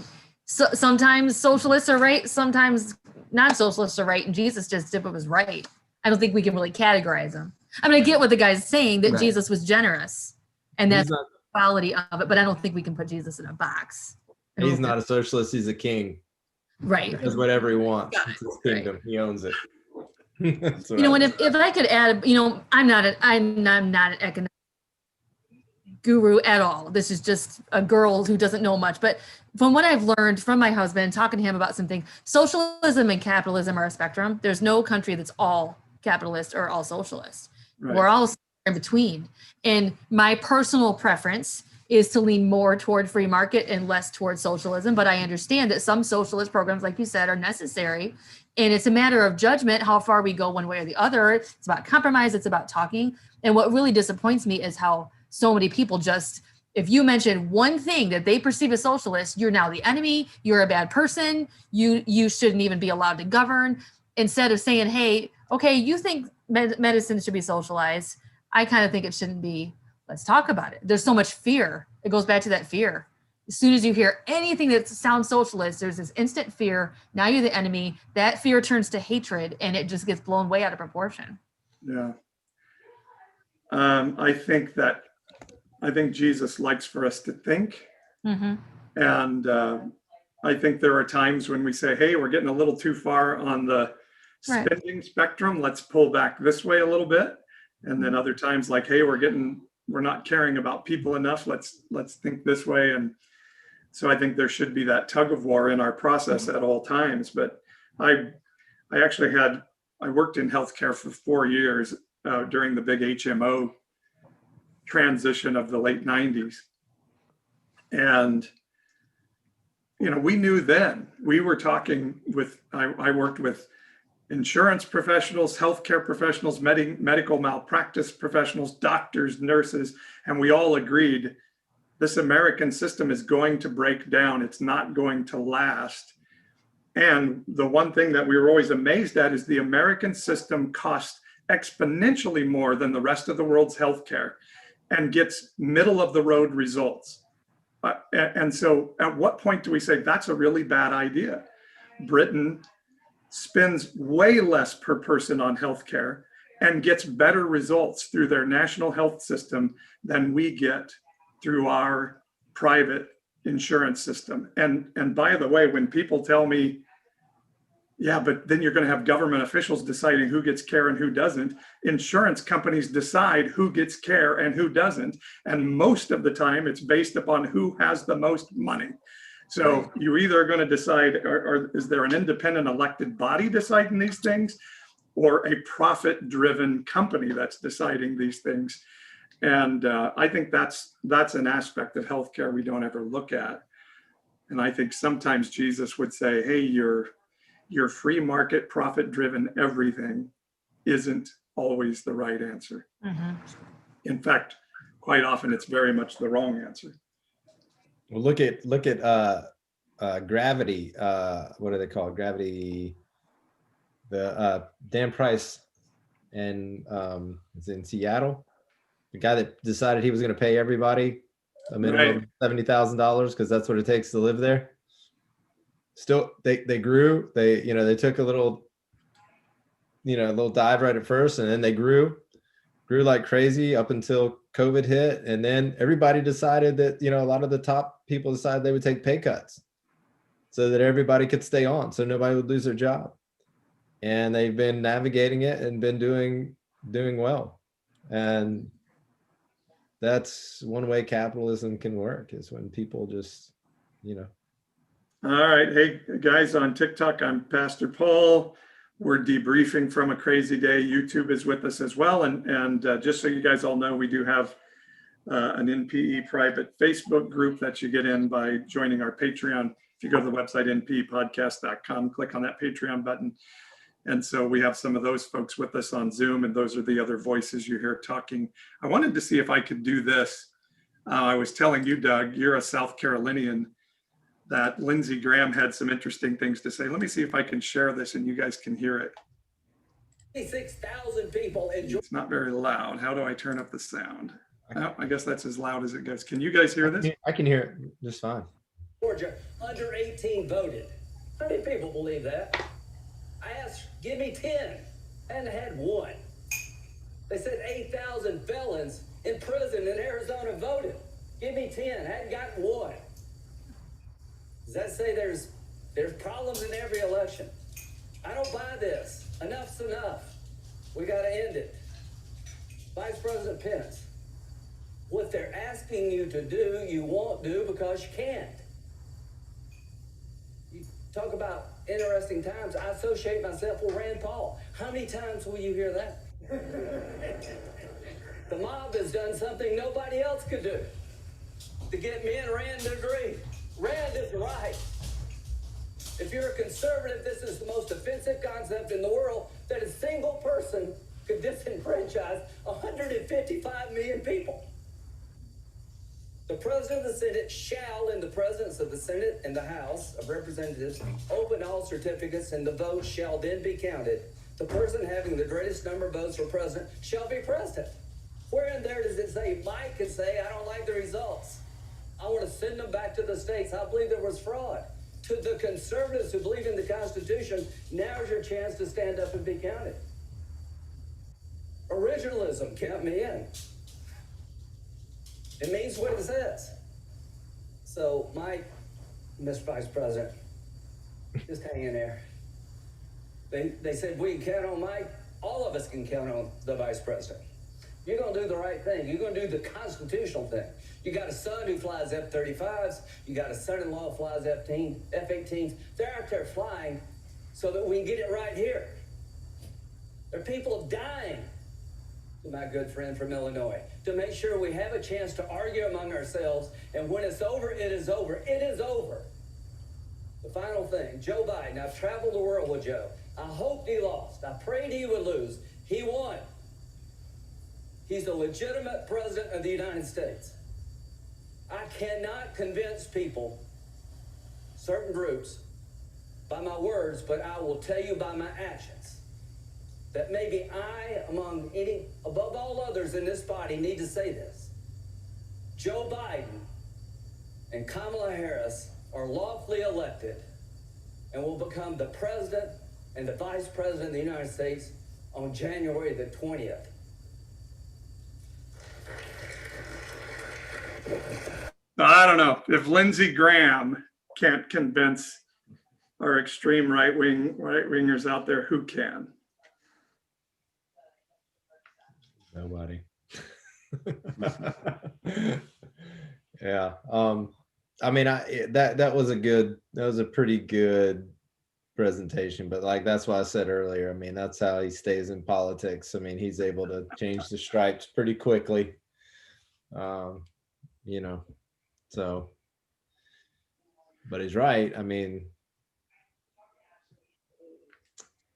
Speaker 2: So sometimes socialists are right, sometimes non-socialists are right, and Jesus just did what was right. I don't think we can really categorize him. I mean, I get what the guy's saying, that
Speaker 4: Right.
Speaker 2: Jesus was generous, and that's
Speaker 3: He's not,
Speaker 2: the quality of it, but I don't think we can put Jesus in a box. I don't
Speaker 3: he's
Speaker 2: think-
Speaker 3: not a socialist. He's a king.
Speaker 2: right.
Speaker 3: He does whatever he wants.
Speaker 2: Got
Speaker 3: It's
Speaker 2: it.
Speaker 3: his kingdom. He owns it. That's what
Speaker 2: You know,
Speaker 3: I
Speaker 2: and if I could add, you know, I'm not an economic guru at all. This is just a girl who doesn't know much. But from what I've learned from my husband, talking to him about something, socialism and capitalism are a spectrum. There's no country that's all capitalist or all socialist.
Speaker 1: Right.
Speaker 2: We're all in between. And my personal preference is to lean more toward free market and less toward socialism. But I understand that some socialist programs, like you said, are necessary. And it's a matter of judgment, how far we go one way or the other. It's about compromise. It's about talking. And what really disappoints me is how so many people just, if you mention one thing that they perceive as socialist, you're now the enemy, you're a bad person, you shouldn't even be allowed to govern. Instead of saying, hey, okay, you think medicine should be socialized. I kind of think it shouldn't be. Let's talk about it. There's so much fear. It goes back to that fear. As soon as you hear anything that sounds socialist, there's this instant fear. Now you're the enemy. That fear turns to hatred, and it just gets blown way out of proportion.
Speaker 1: Yeah. I think Jesus likes for us to think.
Speaker 2: Mm-hmm.
Speaker 1: And I think there are times when we say, hey, we're getting a little too far on the
Speaker 2: Right.
Speaker 1: spending spectrum. Let's pull back this way a little bit. And then other times like, hey, we're not caring about people enough. Let's think this way. And so I think there should be that tug of war in our process at all times. But I worked in healthcare for 4 years during the big HMO transition of the late 90s. And, you know, we knew then, we were talking with, I worked with insurance professionals, healthcare professionals, medical malpractice professionals, doctors, nurses, and we all agreed this American system is going to break down. It's not going to last. And the one thing that we were always amazed at is the American system costs exponentially more than the rest of the world's healthcare and gets middle of the road results. And so at what point do we say that's a really bad idea? Britain spends way less per person on healthcare and gets better results through their national health system than we get through our private insurance system. And by the way, when people tell me, yeah, but then you're going to have government officials deciding who gets care and who doesn't, insurance companies decide who gets care and who doesn't. And most of the time it's based upon who has the most money. So you either are going to decide, or is there an independent elected body deciding these things, or a profit-driven company that's deciding these things? And I think that's an aspect of healthcare we don't ever look at. And I think sometimes Jesus would say, hey, your free market, profit-driven everything isn't always the right answer.
Speaker 2: Mm-hmm.
Speaker 1: In fact, quite often it's very much the wrong answer.
Speaker 3: Well, look at Gravity. What do they call it? Gravity? The Dan Price, and it's in Seattle. The guy that decided he was going to pay everybody a minimum of $70,000 because that's what it takes to live there. Still, they grew. They took a little dive right at first, and then they grew. grew like crazy up until COVID hit. And then everybody decided that, a lot of the top people decided they would take pay cuts so that everybody could stay on, so nobody would lose their job. And they've been navigating it and been doing well. And that's one way capitalism can work, is when people just,
Speaker 1: All right. Hey, guys, on TikTok, I'm Pastor Paul. We're debriefing from a crazy day. YouTube is with us as well. And just so you guys all know, we do have an NPE private Facebook group that you get in by joining our Patreon. If you go to the website, npepodcast.com, click on that Patreon button. And so we have some of those folks with us on Zoom, and those are the other voices you hear talking. I wanted to see if I could do this. I was telling you, Doug, you're a South Carolinian, that Lindsey Graham had some interesting things to say. Let me see if I can share this and you guys can hear it.
Speaker 9: 6,000 people enjoy.
Speaker 1: It's not very loud. How do I turn up the sound? Oh, I guess that's as loud as it goes. Can you guys hear this?
Speaker 3: I can hear it just fine.
Speaker 9: Georgia, under 18 voted. How many people believe that? I asked, give me 10, and I had one. They said 8,000 felons in prison in Arizona voted. Give me 10, I hadn't gotten one. Does that say there's problems in every election? I don't buy this. Enough's enough. We got to end it. Vice President Pence, what they're asking you to do, you won't do because you can't. You talk about interesting times. I associate myself with Rand Paul. How many times will you hear that? The mob has done something nobody else could do to get me and Rand to agree. Rand is right. If you're a conservative, this is the most offensive concept in the world, that a single person could disenfranchise 155 million people. The President of the Senate shall, in the presence of the Senate and the House of Representatives, open all certificates, and the votes shall then be counted. The person having the greatest number of votes for president shall be president. Where in there does it say Mike can say, I don't like the results? I want to send them back to the states. I believe there was fraud. To the conservatives who believe in the Constitution, now's your chance to stand up and be counted. Originalism, count me in. It means what it says. So, Mike, Mr. Vice President, just hang in there. They said we can count on Mike. All of us can count on the Vice President. You're going to do the right thing. You're going to do the constitutional thing. You got a son who flies F-35s. You got a son-in-law who flies F-18s. They're out there flying so that we can get it right here. There are people dying, to my good friend from Illinois, to make sure we have a chance to argue among ourselves. And when it's over, it is over. It is over. The final thing, Joe Biden. I've traveled the world with Joe. I hoped he lost. I prayed he would lose. He won. He's the legitimate president of the United States. I cannot convince people, certain groups, by my words, but I will tell you by my actions, that maybe I, above all others in this body, need to say this. Joe Biden and Kamala Harris are lawfully elected and will become the president and the vice president of the United States on January the 20th.
Speaker 1: I don't know if Lindsey Graham can't convince our extreme right-wingers out there, who can?
Speaker 3: Nobody. Yeah. I mean, that was a pretty good presentation, but like, that's why I said earlier, I mean, that's how he stays in politics. I mean, he's able to change the stripes pretty quickly. So, but he's right. I mean,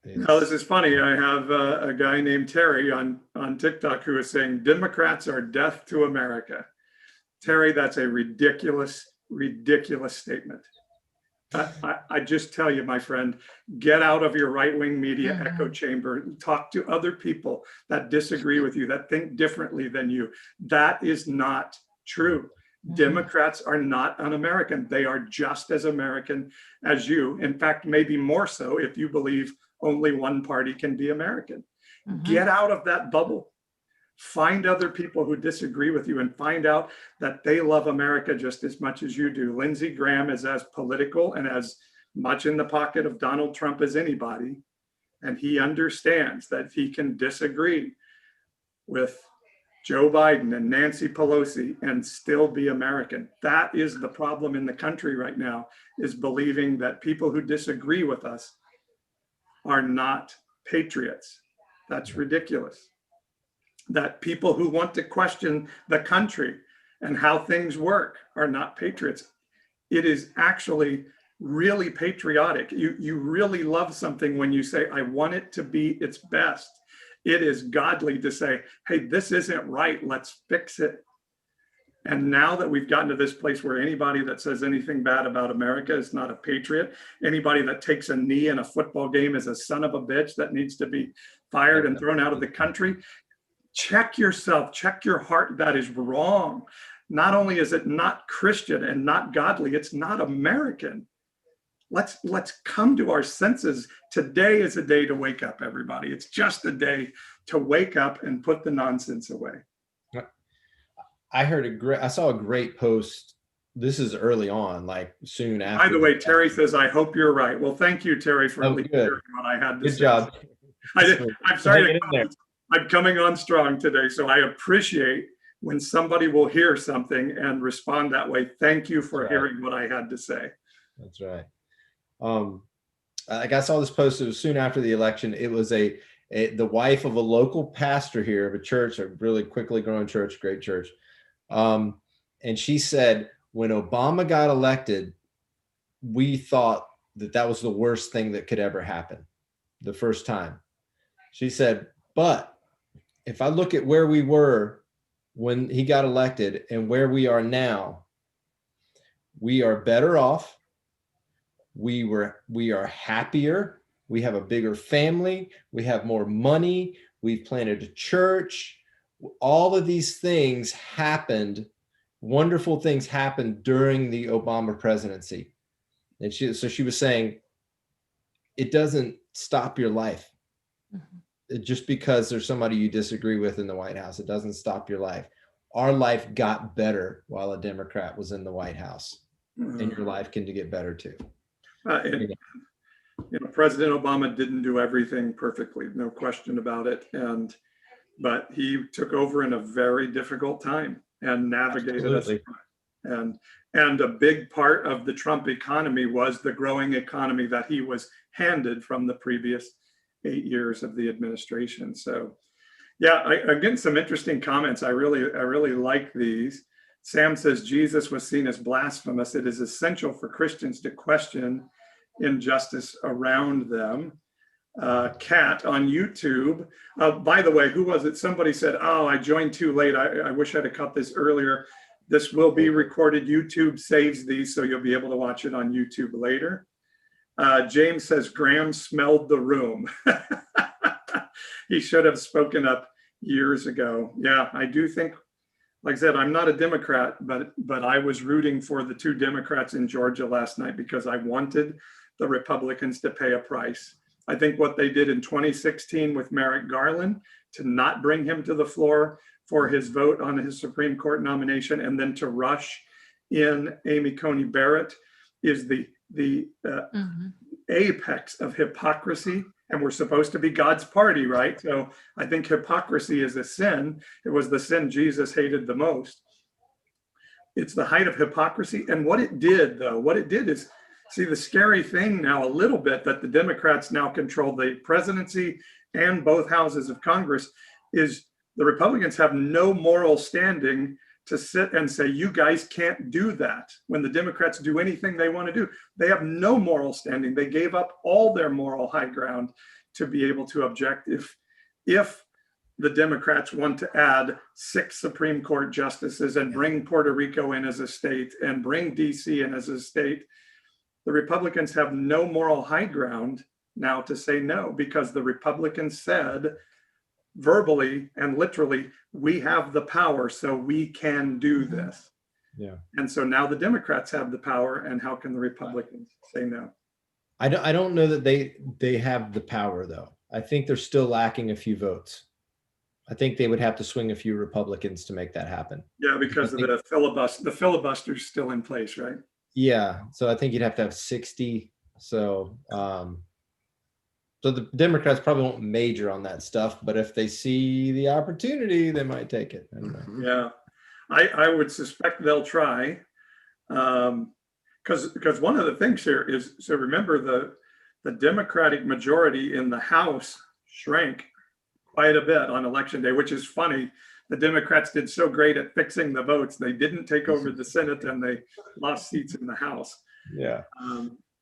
Speaker 1: Now, this is funny. I have a guy named Terry on TikTok who is saying Democrats are death to America. Terry, that's a ridiculous statement. I just tell you, my friend, get out of your right-wing media echo chamber, talk to other people that disagree with you, that think differently than you. That is not true. Democrats are not un-American. They are just as American as you. In fact, maybe more so if you believe only one party can be American. Get out of that bubble. Find other people who disagree with you and find out that they love America just as much as you do. Lindsey Graham is as political and as much in the pocket of Donald Trump as anybody. And he understands that he can disagree with Joe Biden and Nancy Pelosi and still be American. That is the problem in the country right now, is believing that people who disagree with us are not patriots. That's ridiculous. That people who want to question the country and how things work are not patriots. It is actually really patriotic. You really love something when you say, I want it to be its best. It is godly to say, hey, this isn't right, let's fix it. And now that we've gotten to this place where anybody that says anything bad about America is not a patriot, anybody that takes a knee in a football game is a son of a bitch that needs to be fired and thrown out of the country. Check yourself, check your heart. That is wrong. Not only is it not Christian and not godly, it's not American. Let's come to our senses. Today is a day to wake up, everybody. It's just a day to wake up and put the nonsense away.
Speaker 3: I saw a great post. This is early on, like soon after.
Speaker 1: By the way, Terry says, I hope you're right. Well, thank you, Terry, for at least hearing what I had to say.
Speaker 3: Good job.
Speaker 1: I'm sorry. I'm coming on strong today, so I appreciate when somebody will hear something and respond that way. Thank you for hearing what I had to say.
Speaker 3: That's right. Like I saw this post, it was soon after the election. It was the wife of a local pastor here of a church, a really quickly growing church, great church. And she said, when Obama got elected, we thought that was the worst thing that could ever happen the first time. She said, but if I look at where we were when he got elected and where we are now, we are better off. We are happier. We have a bigger family. We have more money. We've planted a church. All of these things happened. Wonderful things happened during the Obama presidency. And she was saying, it doesn't stop your life. Just because there's somebody you disagree with in the White House, it doesn't stop your life. Our life got better while a Democrat was in the White House, and your life can get better too.
Speaker 1: President Obama didn't do everything perfectly, no question about it. But he took over in a very difficult time and navigated us. And a big part of the Trump economy was the growing economy that he was handed from the previous 8 years of the administration. So yeah, I'm getting some interesting comments. I really like these. Sam says, Jesus was seen as blasphemous. It is essential for Christians to question injustice around them. Kat on YouTube. By the way, who was it? Somebody said, oh, I joined too late. I wish I'd have caught this earlier. This will be recorded. YouTube saves these, so you'll be able to watch it on YouTube later. James says, Graham smelled the room. He should have spoken up years ago. Yeah, I do think, like I said, I'm not a Democrat, but I was rooting for the two Democrats in Georgia last night because I wanted the Republicans to pay a price. I think what they did in 2016 with Merrick Garland to not bring him to the floor for his vote on his Supreme Court nomination and then to rush in Amy Coney Barrett is the apex of hypocrisy. And we're supposed to be God's party, right? So I think hypocrisy is a sin. It was the sin Jesus hated the most. It's the height of hypocrisy. And what it did is, see, the scary thing now a little bit that the Democrats now control the presidency and both houses of Congress is the Republicans have no moral standing to sit and say, you guys can't do that. When the Democrats do anything they want to do, they have no moral standing. They gave up all their moral high ground to be able to object. If the Democrats want to add 6 Supreme Court justices and bring Puerto Rico in as a state and bring DC in as a state, the Republicans have no moral high ground now to say no, because the Republicans said verbally and literally, we have the power, so we can do this.
Speaker 3: Yeah.
Speaker 1: And so now the Democrats have the power, and how can the Republicans say no?
Speaker 3: I don't know that they have the power, though. I think they're still lacking a few votes. I think they would have to swing a few Republicans to make that happen.
Speaker 1: Yeah, because of the filibuster. The filibuster's still in place, right?
Speaker 3: Yeah, so I think you'd have to have 60. So, so the Democrats probably won't major on that stuff, but if they see the opportunity, they might take it. I don't know.
Speaker 1: Yeah, I would suspect they'll try, because one of the things here is, so remember the Democratic majority in the House shrank quite a bit on election day, which is funny. The Democrats did so great at fixing the votes, they didn't take over the Senate and they lost seats in the House.
Speaker 3: Yeah,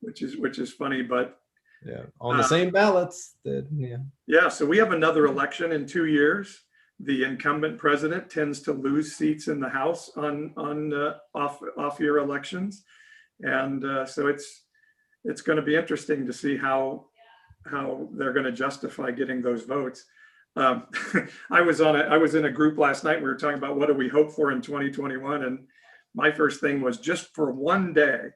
Speaker 1: which is funny, but
Speaker 3: yeah, on the same ballots. Yeah.
Speaker 1: Yeah, so we have another election in 2 years. The incumbent president tends to lose seats in the House on off-year elections, and so it's going to be interesting to see how they're going to justify getting those votes. I was in a group last night. We were talking about what do we hope for in 2021, and my first thing was just for one day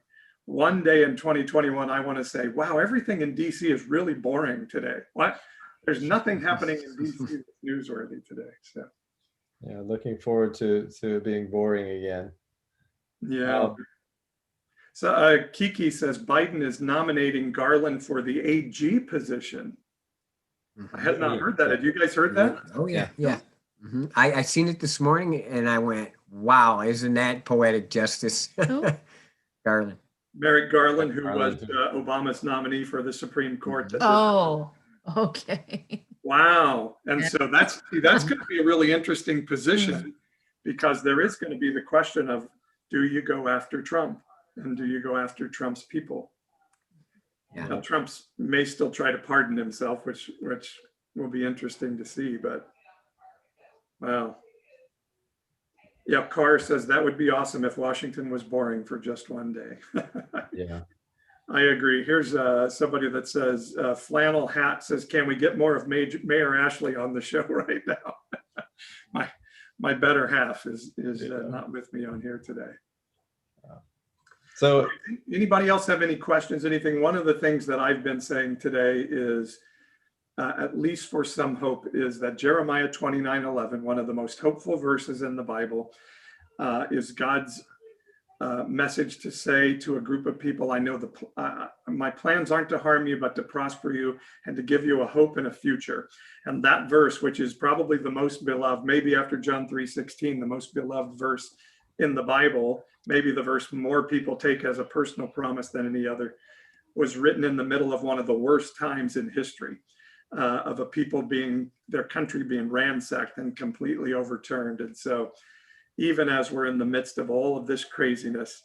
Speaker 1: in 2021, I want to say, wow, everything in DC is really boring today. What? There's nothing happening in DC that's newsworthy today. So
Speaker 3: Yeah, looking forward to being boring again.
Speaker 1: yeah. So Kiki says Biden is nominating Garland for the AG position. I had not heard that. Had you guys heard that?
Speaker 4: Oh yeah, yeah. I seen it this morning and I went, wow, isn't that poetic justice? Garland.
Speaker 1: Merrick Garland, who was Obama's nominee for the Supreme Court.
Speaker 2: Oh, okay.
Speaker 1: Wow. And so that's going to be a really interesting position, because there is going to be the question of, do you go after Trump and do you go after Trump's people?
Speaker 4: Yeah.
Speaker 1: Now, Trump's may still try to pardon himself, which will be interesting to see, but wow. Yeah, Carr says that would be awesome if Washington was boring for just one day.
Speaker 3: Yeah.
Speaker 1: I agree. Here's somebody that says, Flannel Hat says, can we get more of Mayor Ashley on the show right now? my better half is not with me on here today.
Speaker 3: So
Speaker 1: anybody else have any questions, anything? One of the things that I've been saying today is, at least for some hope, is that Jeremiah 29:11, one of the most hopeful verses in the Bible, is God's message to say to a group of people, I know my plans aren't to harm you, but to prosper you and to give you a hope and a future. And that verse, which is probably the most beloved, maybe after John 3:16, the most beloved verse in the Bible, maybe the verse more people take as a personal promise than any other, was written in the middle of one of the worst times in history, of a people their country being ransacked and completely overturned. And so even as we're in the midst of all of this craziness,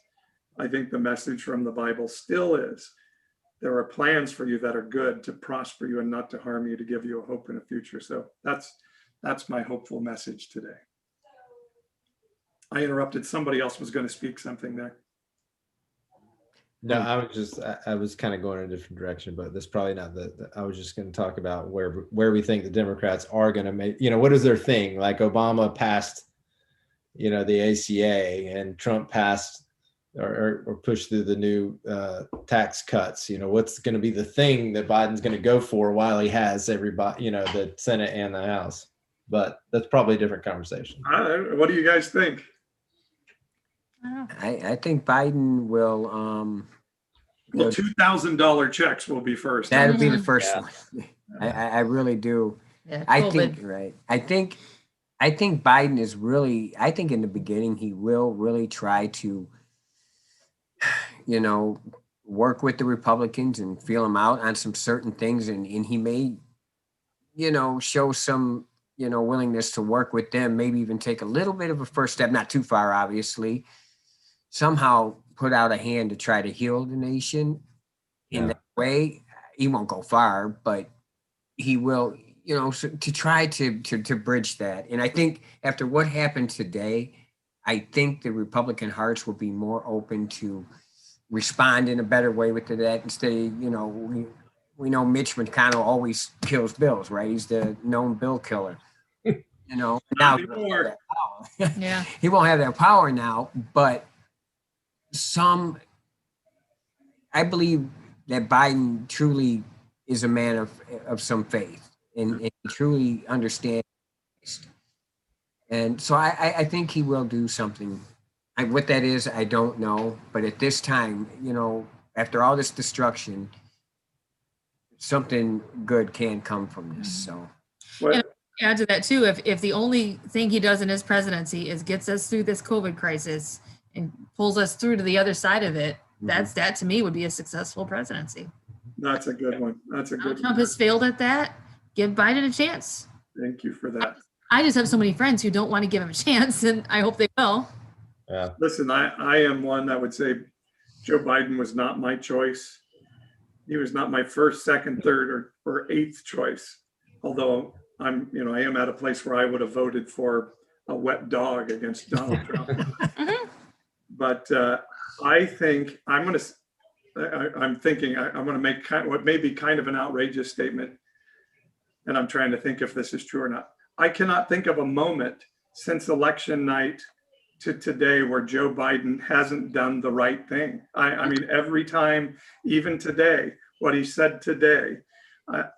Speaker 1: I think the message from the Bible still is, there are plans for you that are good, to prosper you and not to harm you, to give you a hope and a future. So that's my hopeful message today. I interrupted. Somebody else was going to speak something there.
Speaker 3: No, I was kind of going in a different direction, but that's probably not I was just going to talk about where we think the Democrats are going to make, what is their thing? Like Obama passed, the ACA, and Trump passed or pushed through the new tax cuts. What's going to be the thing that Biden's going to go for while he has everybody, the Senate and the House? But that's probably a different conversation.
Speaker 1: What do you guys think?
Speaker 4: I think Biden will.
Speaker 1: Well, $2,000 checks will be first.
Speaker 4: That'll be the first one. I really do.
Speaker 2: Yeah,
Speaker 4: I think right. I think Biden is really. I think in the beginning he will really try to, work with the Republicans and feel them out on some certain things, and he may, show some, willingness to work with them. Maybe even take a little bit of a first step, not too far, obviously. Somehow put out a hand to try to heal the nation in that way. He won't go far, but he will, to try to bridge that. And I think after what happened today, I think the Republican hearts will be more open to respond in a better way with that. Instead of, we know Mitch McConnell always kills bills, right? He's the known bill killer. Now he won't
Speaker 2: Yeah.
Speaker 4: He won't have that power now, but I believe that Biden truly is a man of some faith and truly understands And so I think he will do something. What that is, I don't know. But at this time, after all this destruction, something good can come from this. So,
Speaker 2: And add to that too, if the only thing he does in his presidency is gets us through this COVID crisis and pulls us through to the other side of it, that to me would be a successful presidency.
Speaker 1: That's a good one. That's a good
Speaker 2: Trump
Speaker 1: one.
Speaker 2: has failed at that. Give Biden a chance.
Speaker 1: Thank you for that.
Speaker 2: I just have so many friends who don't want to give him a chance, and I hope they will.
Speaker 3: Yeah.
Speaker 1: Listen, I am one that would say Joe Biden was not my choice. He was not my first, second, third, or eighth choice. Although I am at a place where I would have voted for a wet dog against Donald Trump. But I think I'm going to make what may be kind of an outrageous statement. And I'm trying to think if this is true or not. I cannot think of a moment since election night to today where Joe Biden hasn't done the right thing. I mean, every time, even today, what he said today,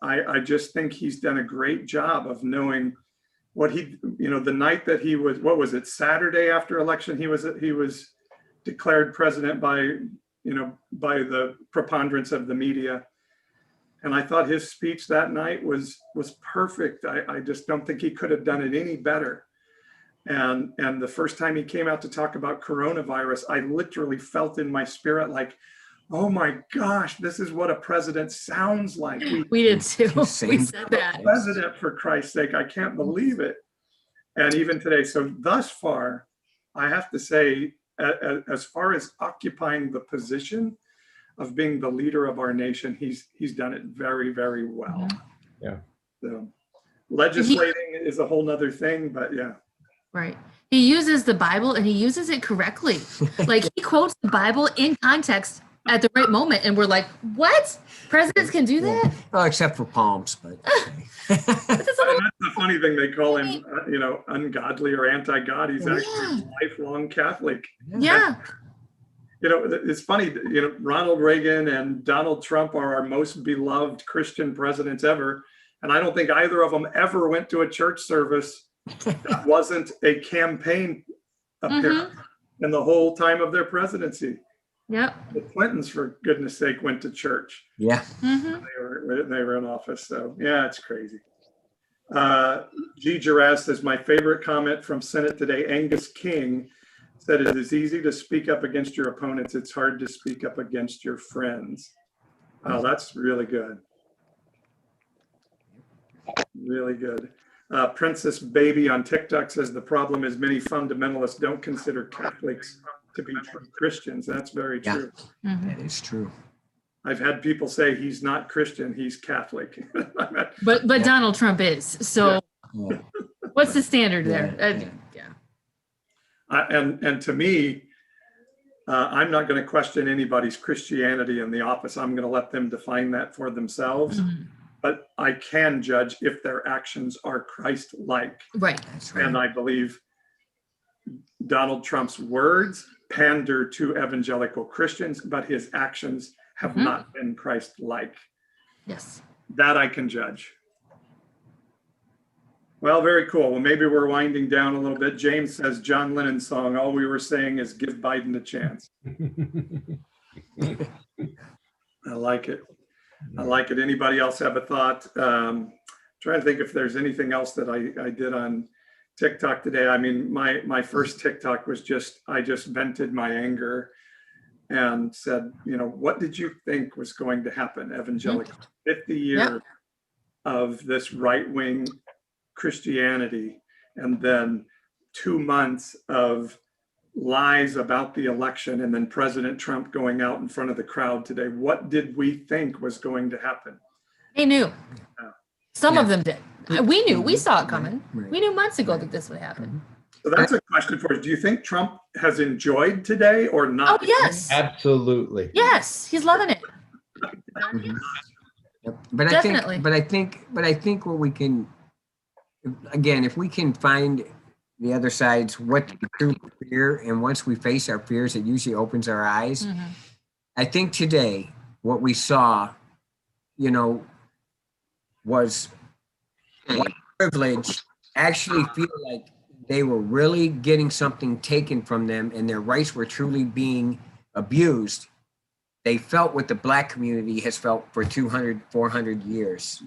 Speaker 1: I just think he's done a great job of knowing what the night that he was, what was it, Saturday after election, he was declared president by the preponderance of the media. And I thought his speech that night was perfect. I just don't think he could have done it any better. And the first time he came out to talk about coronavirus, I literally felt in my spirit like, oh my gosh, this is what a president sounds like.
Speaker 2: We did too. We said that.
Speaker 1: President, for Christ's sake, I can't believe it. And even today, so thus far, I have to say, as far as occupying the position of being the leader of our nation, he's done it very, very well.
Speaker 3: Yeah.
Speaker 1: So legislating is a whole nother thing, but yeah.
Speaker 2: Right. He uses the Bible and he uses it correctly. Like he quotes the Bible in context at the right moment. And we're like, what? Presidents can do that?
Speaker 4: well, except for palms, but.
Speaker 1: That's the funny thing. They call him, ungodly or anti-God. He's actually a lifelong Catholic.
Speaker 2: Yeah.
Speaker 1: It's funny, Ronald Reagan and Donald Trump are our most beloved Christian presidents ever. And I don't think either of them ever went to a church service that wasn't a campaign appearance in the whole time of their presidency.
Speaker 2: Yep.
Speaker 1: The Clintons, for goodness sake, went to church.
Speaker 4: Yeah.
Speaker 2: Mm-hmm.
Speaker 1: They were in office. So yeah, it's crazy. G. Giraz says, my favorite comment from Senate today, Angus King said, it is easy to speak up against your opponents. It's hard to speak up against your friends. Oh, that's really good. Really good. Princess Baby on TikTok says, the problem is many fundamentalists don't consider Catholics to be true Christians. That's very true.
Speaker 4: That is true.
Speaker 2: Mm-hmm.
Speaker 1: I've had people say he's not Christian, he's Catholic.
Speaker 2: But Donald Trump is. So what's the standard there?
Speaker 1: And to me, I'm not going to question anybody's Christianity in the office. I'm going to let them define that for themselves.
Speaker 2: Mm-hmm.
Speaker 1: But I can judge if their actions are Christ-like.
Speaker 2: Right.
Speaker 4: That's right.
Speaker 1: And I believe Donald Trump's words pander to evangelical Christians, but his actions have not been Christ-like.
Speaker 2: Yes.
Speaker 1: That I can judge. Well, very cool. Well, maybe we're winding down a little bit. James says, John Lennon's song, all we were saying is give Biden a chance. I like it. I like it. Anybody else have a thought? Trying to think if there's anything else that I did on TikTok today. I mean, my first TikTok was I just vented my anger and said, what did you think was going to happen? Evangelical, 50 years of this right-wing Christianity, and then 2 months of lies about the election, and then President Trump going out in front of the crowd today. What did we think was going to happen?
Speaker 2: They knew. Some of them did. We knew. We saw it coming. We knew months ago that this would happen.
Speaker 1: So that's a question for you. Do you think Trump has enjoyed today or not?
Speaker 2: Oh, yes.
Speaker 3: Absolutely.
Speaker 2: Yes. He's loving it.
Speaker 4: But
Speaker 2: Definitely.
Speaker 4: I think what we can, again, if we can find the other side's what the true fear, and once we face our fears, it usually opens our eyes. I think today what we saw, was white privilege actually feel like they were really getting something taken from them and their rights were truly being abused, they felt what the Black community has felt for 200, 400 years.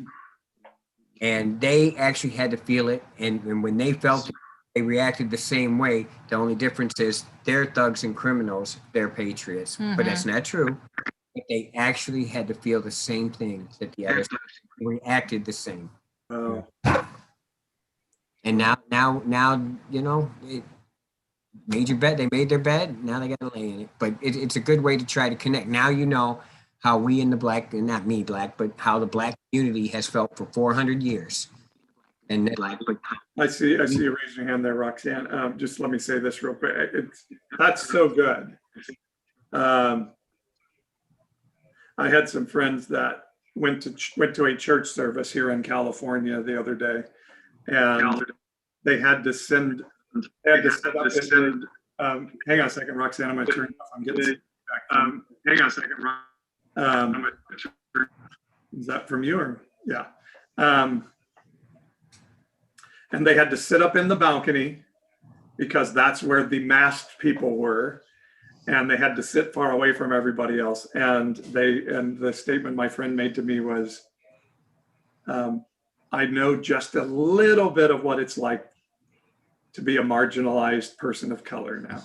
Speaker 4: And they actually had to feel it. And when they felt it, they reacted the same way. The only difference is they're thugs and criminals, they're patriots. But that's not true. But they actually had to feel the same thing that the others reacted the same.
Speaker 1: Oh,
Speaker 4: And now, you know, it made your bed. They made their bed. Now they got to lay in it. But it's a good way to try to connect. Now you know how we in the Black, and not me Black, but how the Black community has felt for 400 years. And Black, but
Speaker 1: I see you raising your hand there, Roxanne. Just let me say this real quick. That's so good. I had some friends that went to a church service here in California the other day, and they had to send. They had to set up. Hang on a second, Roxanne. I'm going to turn off. I'm getting back. Hang on a second, is that from you or yeah? And they had to sit up in the balcony because that's where the masked people were. And they had to sit far away from everybody else. And the statement my friend made to me was, I know just a little bit of what it's like to be a marginalized person of color now.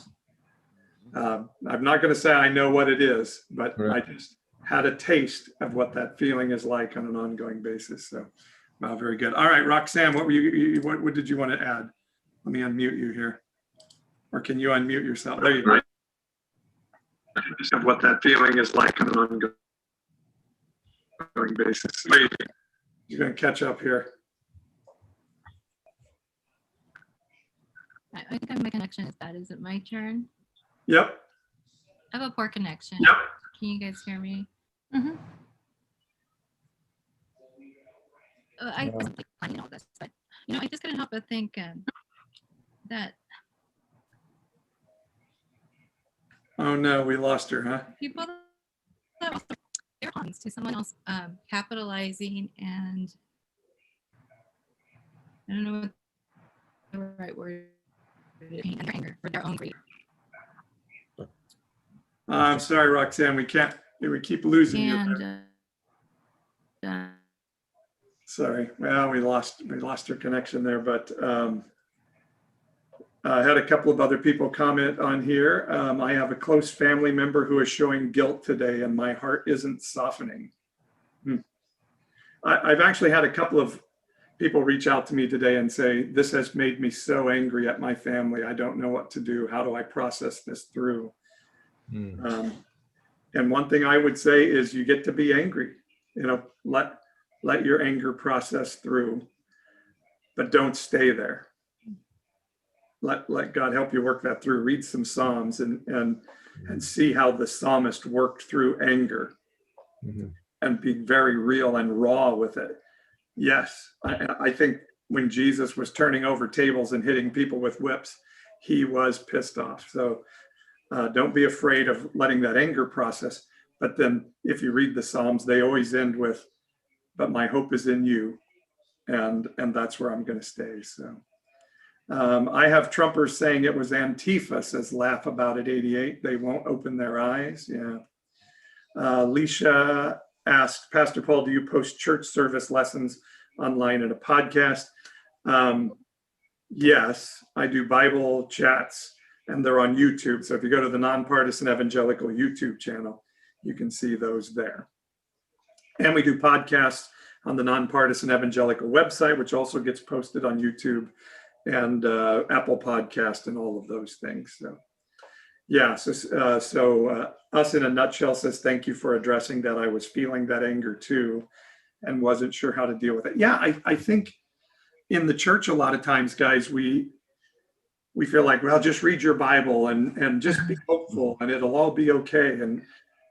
Speaker 1: I'm not going to say I know what it is, but right. I just had a taste of what that feeling is like on an ongoing basis. So, wow, very good. All right, Roxanne, what did you want to add? Let me unmute you here. Or can you unmute yourself? There you go. Of what that feeling is like on an ongoing basis. You're going to catch up here.
Speaker 10: I think my connection is bad. Is it my turn?
Speaker 1: Yep.
Speaker 10: I have a poor connection.
Speaker 1: Yep.
Speaker 10: Can you guys hear me?
Speaker 2: Mm-hmm.
Speaker 10: I was planning all this, but I just couldn't help but think that.
Speaker 1: Oh no, we lost her, huh?
Speaker 10: People that lost their belongings to someone else capitalizing, and I don't know what the right word is, and their anger for their own greed.
Speaker 1: I'm sorry, Roxanne, we keep losing you there. Sorry, well, we lost her connection there, but I had a couple of other people comment on here. I have a close family member who is showing guilt today and my heart isn't softening. I've actually had a couple of people reach out to me today and say, this has made me so angry at my family. I don't know what to do. How do I process this through? And one thing I would say is you get to be angry, let your anger process through, but don't stay there. Let God help you work that through. Read some Psalms and see how the psalmist worked through anger and be very real and raw with it. Yes, I think when Jesus was turning over tables and hitting people with whips, he was pissed off. So don't be afraid of letting that anger process. But then if you read the Psalms, they always end with, but my hope is in you. And that's where I'm going to stay. So. I have Trumpers saying it was Antifa, says laugh about it 88. They won't open their eyes. Yeah. Leisha asked, Pastor Paul, do you post church service lessons online in a podcast? Yes, I do Bible chats and they're on YouTube. So if you go to the Nonpartisan Evangelical YouTube channel, you can see those there. And we do podcasts on the Nonpartisan Evangelical website, which also gets posted on YouTube and Apple Podcast and all of those things. So yeah, so Us in a Nutshell says, thank you for addressing that. I was feeling that anger too and wasn't sure how to deal with it. Yeah, I think in the church a lot of times, guys, we feel like, well, just read your Bible and just be hopeful and it'll all be okay. And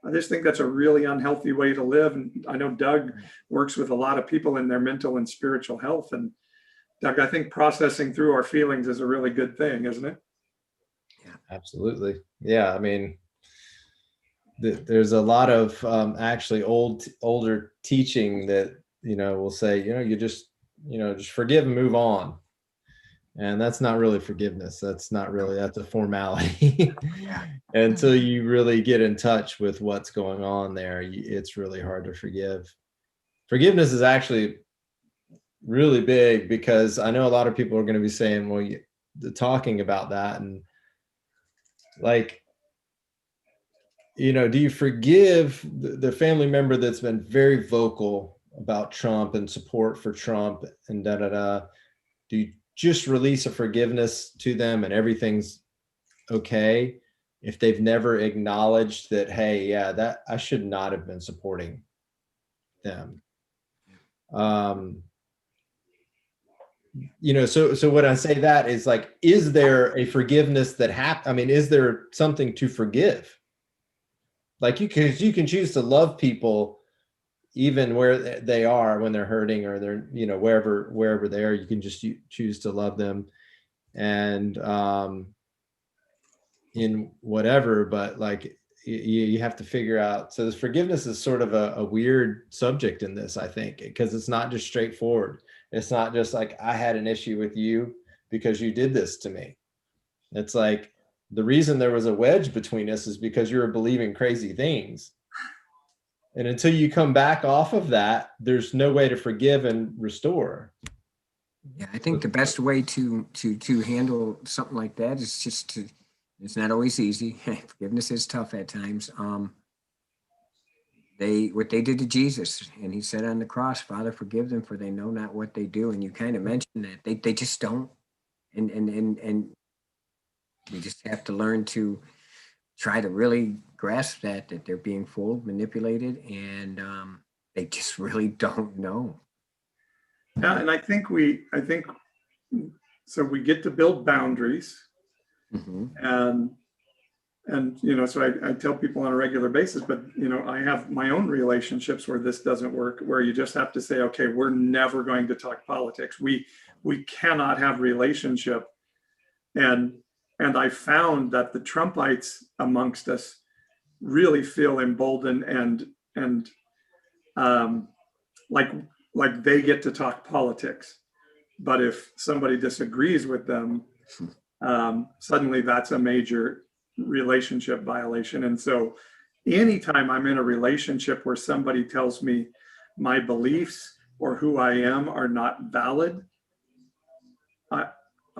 Speaker 1: I just think that's a really unhealthy way to live. And I know Doug works with a lot of people in their mental and spiritual health. And Doug, I think processing through our feelings is a really good thing, isn't it?
Speaker 3: Yeah, absolutely. Yeah, I mean, there's a lot of actually older teaching that will say, you just forgive and move on. And that's not really forgiveness. That's a formality. Until you really get in touch with what's going on there, it's really hard to forgive. Forgiveness is actually really big, because I know a lot of people are going to be saying, well, talking about that, and like, do you forgive the family member that's been very vocal about Trump and support for Trump and da da da? Do you just release a forgiveness to them and everything's okay if they've never acknowledged that, hey, yeah, that I should not have been supporting them? So when I say that is like, is there a forgiveness is there something to forgive? Like, you can choose to love people even where they are when they're hurting, or they're, wherever they are, you can just choose to love them, and in whatever, but like, you have to figure out. So this forgiveness is sort of a weird subject in this, I think, because it's not just straightforward. It's not just like, I had an issue with you because you did this to me. It's like, the reason there was a wedge between us is because you were believing crazy things. And until you come back off of that, there's no way to forgive and restore.
Speaker 4: Yeah, I think the best way to handle something like that is just to. It's not always easy. Forgiveness is tough at times. What they did to Jesus, and he said on the cross, "Father, forgive them, for they know not what they do." And you kind of mentioned that they just don't, and we just have to learn to try to really grasp that they're being fooled, manipulated, and they just really don't know.
Speaker 1: Yeah, and I think so we get to build boundaries, and so I tell people on a regular basis, but I have my own relationships where this doesn't work, where you just have to say, okay, we're never going to talk politics. We cannot have relationship. And I found that the Trumpites amongst us really feel emboldened and like they get to talk politics. But if somebody disagrees with them, suddenly that's a major relationship violation. And so anytime I'm in a relationship where somebody tells me my beliefs or who I am are not valid,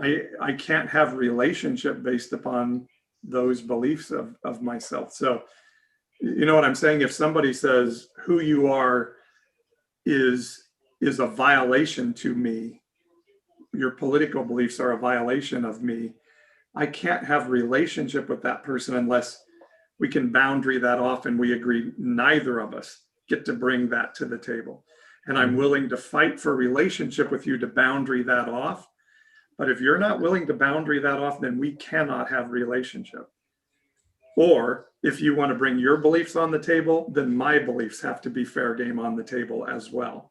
Speaker 1: I can't have relationship based upon those beliefs of myself. So you know what I'm saying? If somebody says who you are is a violation to me, your political beliefs are a violation of me, I can't have relationship with that person unless we can boundary that off and we agree neither of us get to bring that to the table. And I'm willing to fight for relationship with you to boundary that off. But if you're not willing to boundary that off, then we cannot have relationship. Or if you want to bring your beliefs on the table, then my beliefs have to be fair game on the table as well.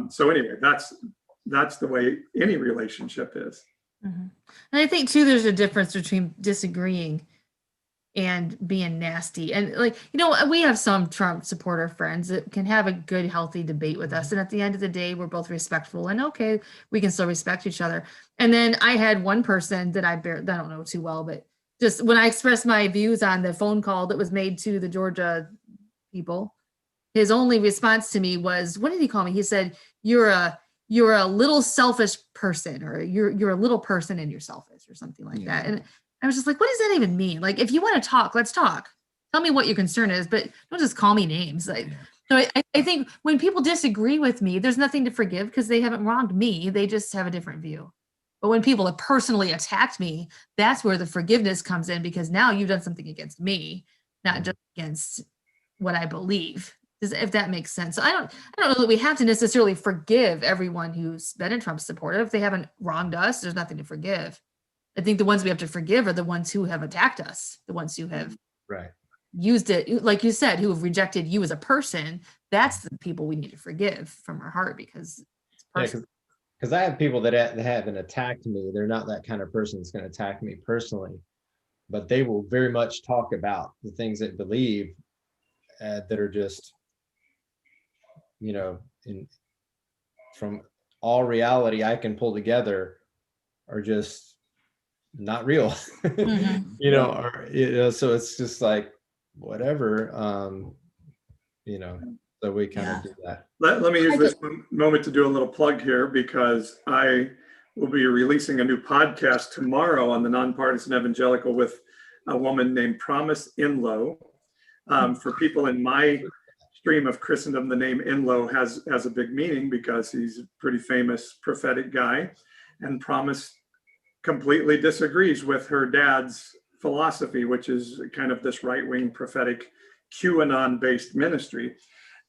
Speaker 1: So anyway, that's the way any relationship is.
Speaker 2: And I think too, there's a difference between disagreeing and being nasty. And like, we have some Trump supporter friends that can have a good, healthy debate with us. And at the end of the day, we're both respectful and okay, we can still respect each other. And then I had one person that I don't know too well, but just when I expressed my views on the phone call that was made to the Georgia people, his only response to me was, what did he call me? He said, you're a little selfish person, or you're a little person and you're selfish, or something like that. And I was just like, what does that even mean? Like, if you want to talk, let's talk. Tell me what your concern is, but don't just call me names. Like, so I think when people disagree with me, there's nothing to forgive because they haven't wronged me. They just have a different view. But when people have personally attacked me, that's where the forgiveness comes in, because now you've done something against me, not just against what I believe. If that makes sense. So I don't know that we have to necessarily forgive everyone who's been a Trump supporter. If they haven't wronged us, there's nothing to forgive. I think the ones we have to forgive are the ones who have attacked us, the ones who have used it, like you said, who have rejected you as a person. That's the people we need to forgive from our heart, because it's personal.
Speaker 3: Because I have people that haven't attacked me. They're not that kind of person that's going to attack me personally, but they will very much talk about the things they believe that are just, from all reality I can pull together, are just not real.
Speaker 2: Mhm.
Speaker 3: You know, or so it's just like whatever. So we kind of do that.
Speaker 1: Let me use this moment to do a little plug here, because I will be releasing a new podcast tomorrow on the Nonpartisan Evangelical with a woman named Promise Inlow. For people in my stream of Christendom, the name Inlow has a big meaning because he's a pretty famous prophetic guy, and Promise completely disagrees with her dad's philosophy, which is kind of this right-wing prophetic QAnon-based ministry.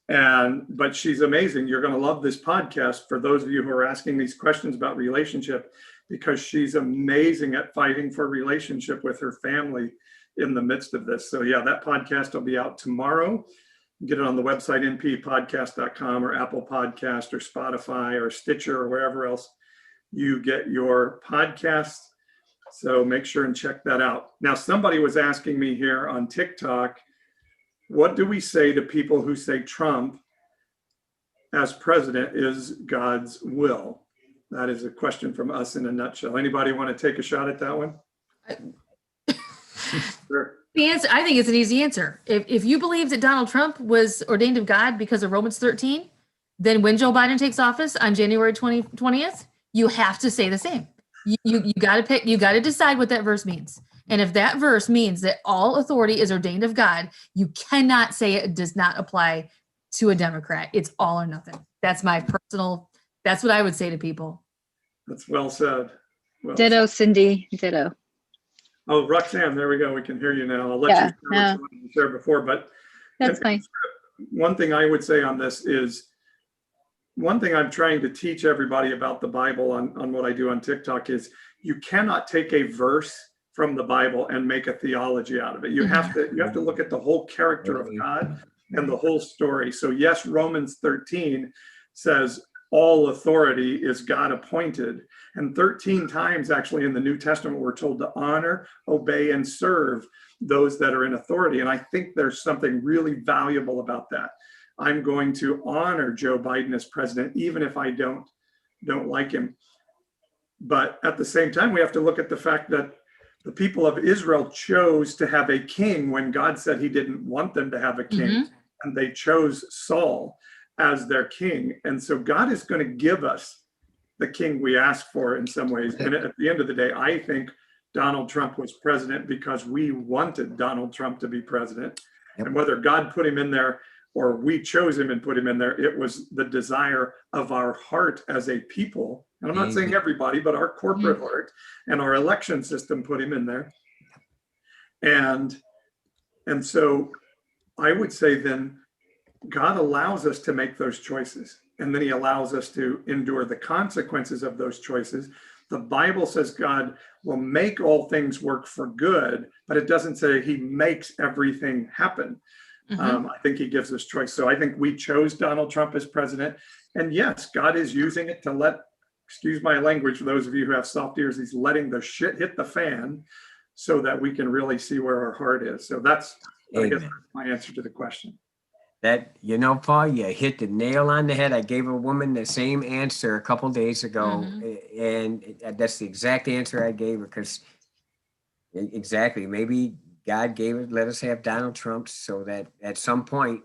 Speaker 1: But she's amazing. You're going to love this podcast for those of you who are asking these questions about relationship, because she's amazing at fighting for relationship with her family in the midst of this. So yeah, that podcast will be out tomorrow. Get it on the website, nppodcast.com or Apple Podcast or Spotify or Stitcher or wherever else you get your podcasts. So make sure and check that out. Now, somebody was asking me here on TikTok, what do we say to people who say Trump as president is God's will? That is a question from us in a nutshell. Anybody want to take a shot at that one? Sure.
Speaker 2: The answer, I think it's an easy answer. If you believe that Donald Trump was ordained of God because of Romans 13, then when Joe Biden takes office on January 20th, you have to say the same. You got to pick, you got to decide what that verse means. And if that verse means that all authority is ordained of God, you cannot say it does not apply to a Democrat. It's all or nothing. That's my personal, that's what I would say to people.
Speaker 1: That's well said. Well
Speaker 8: Ditto,
Speaker 1: said.
Speaker 8: Cindy. Ditto.
Speaker 1: Oh, Roxanne, there we go. We can hear you now. I'll let
Speaker 8: Yeah,
Speaker 1: you share what you wanted to share before, but
Speaker 8: That's fine.
Speaker 1: one thing I would say on this is, one thing I'm trying to teach everybody about the Bible on what I do on TikTok is you cannot take a verse from the Bible and make a theology out of it. You have to look at the whole character of God and the whole story. So yes, Romans 13 says all authority is God appointed. And 13 times actually in the New Testament, we're told to honor, obey, and serve those that are in authority. And I think there's something really valuable about that. I'm going to honor Joe Biden as president, even if I don't like him. But at the same time, we have to look at the fact that the people of Israel chose to have a king when God said he didn't want them to have a king, and they chose Saul as their king. And so God is going to give us the king we ask for in some ways. And at the end of the day, I think Donald Trump was president because we wanted Donald Trump to be president. Yep. And whether God put him in there or we chose him and put him in there, it was the desire of our heart as a people. And I'm not saying everybody, but our corporate heart and our election system put him in there. And so I would say then God allows us to make those choices. And then he allows us to endure the consequences of those choices. The Bible says God will make all things work for good, but it doesn't say he makes everything happen. I think he gives us choice. So I think we chose Donald Trump as president. And yes, God is using it to let, excuse my language, for those of you who have soft ears, he's letting the shit hit the fan so that we can really see where our heart is. So that's, I guess, my answer to the question.
Speaker 4: That, Paul, you hit the nail on the head. I gave a woman the same answer a couple days ago, and that's the exact answer I gave her, because exactly, maybe God gave it, let us have Donald Trump so that at some point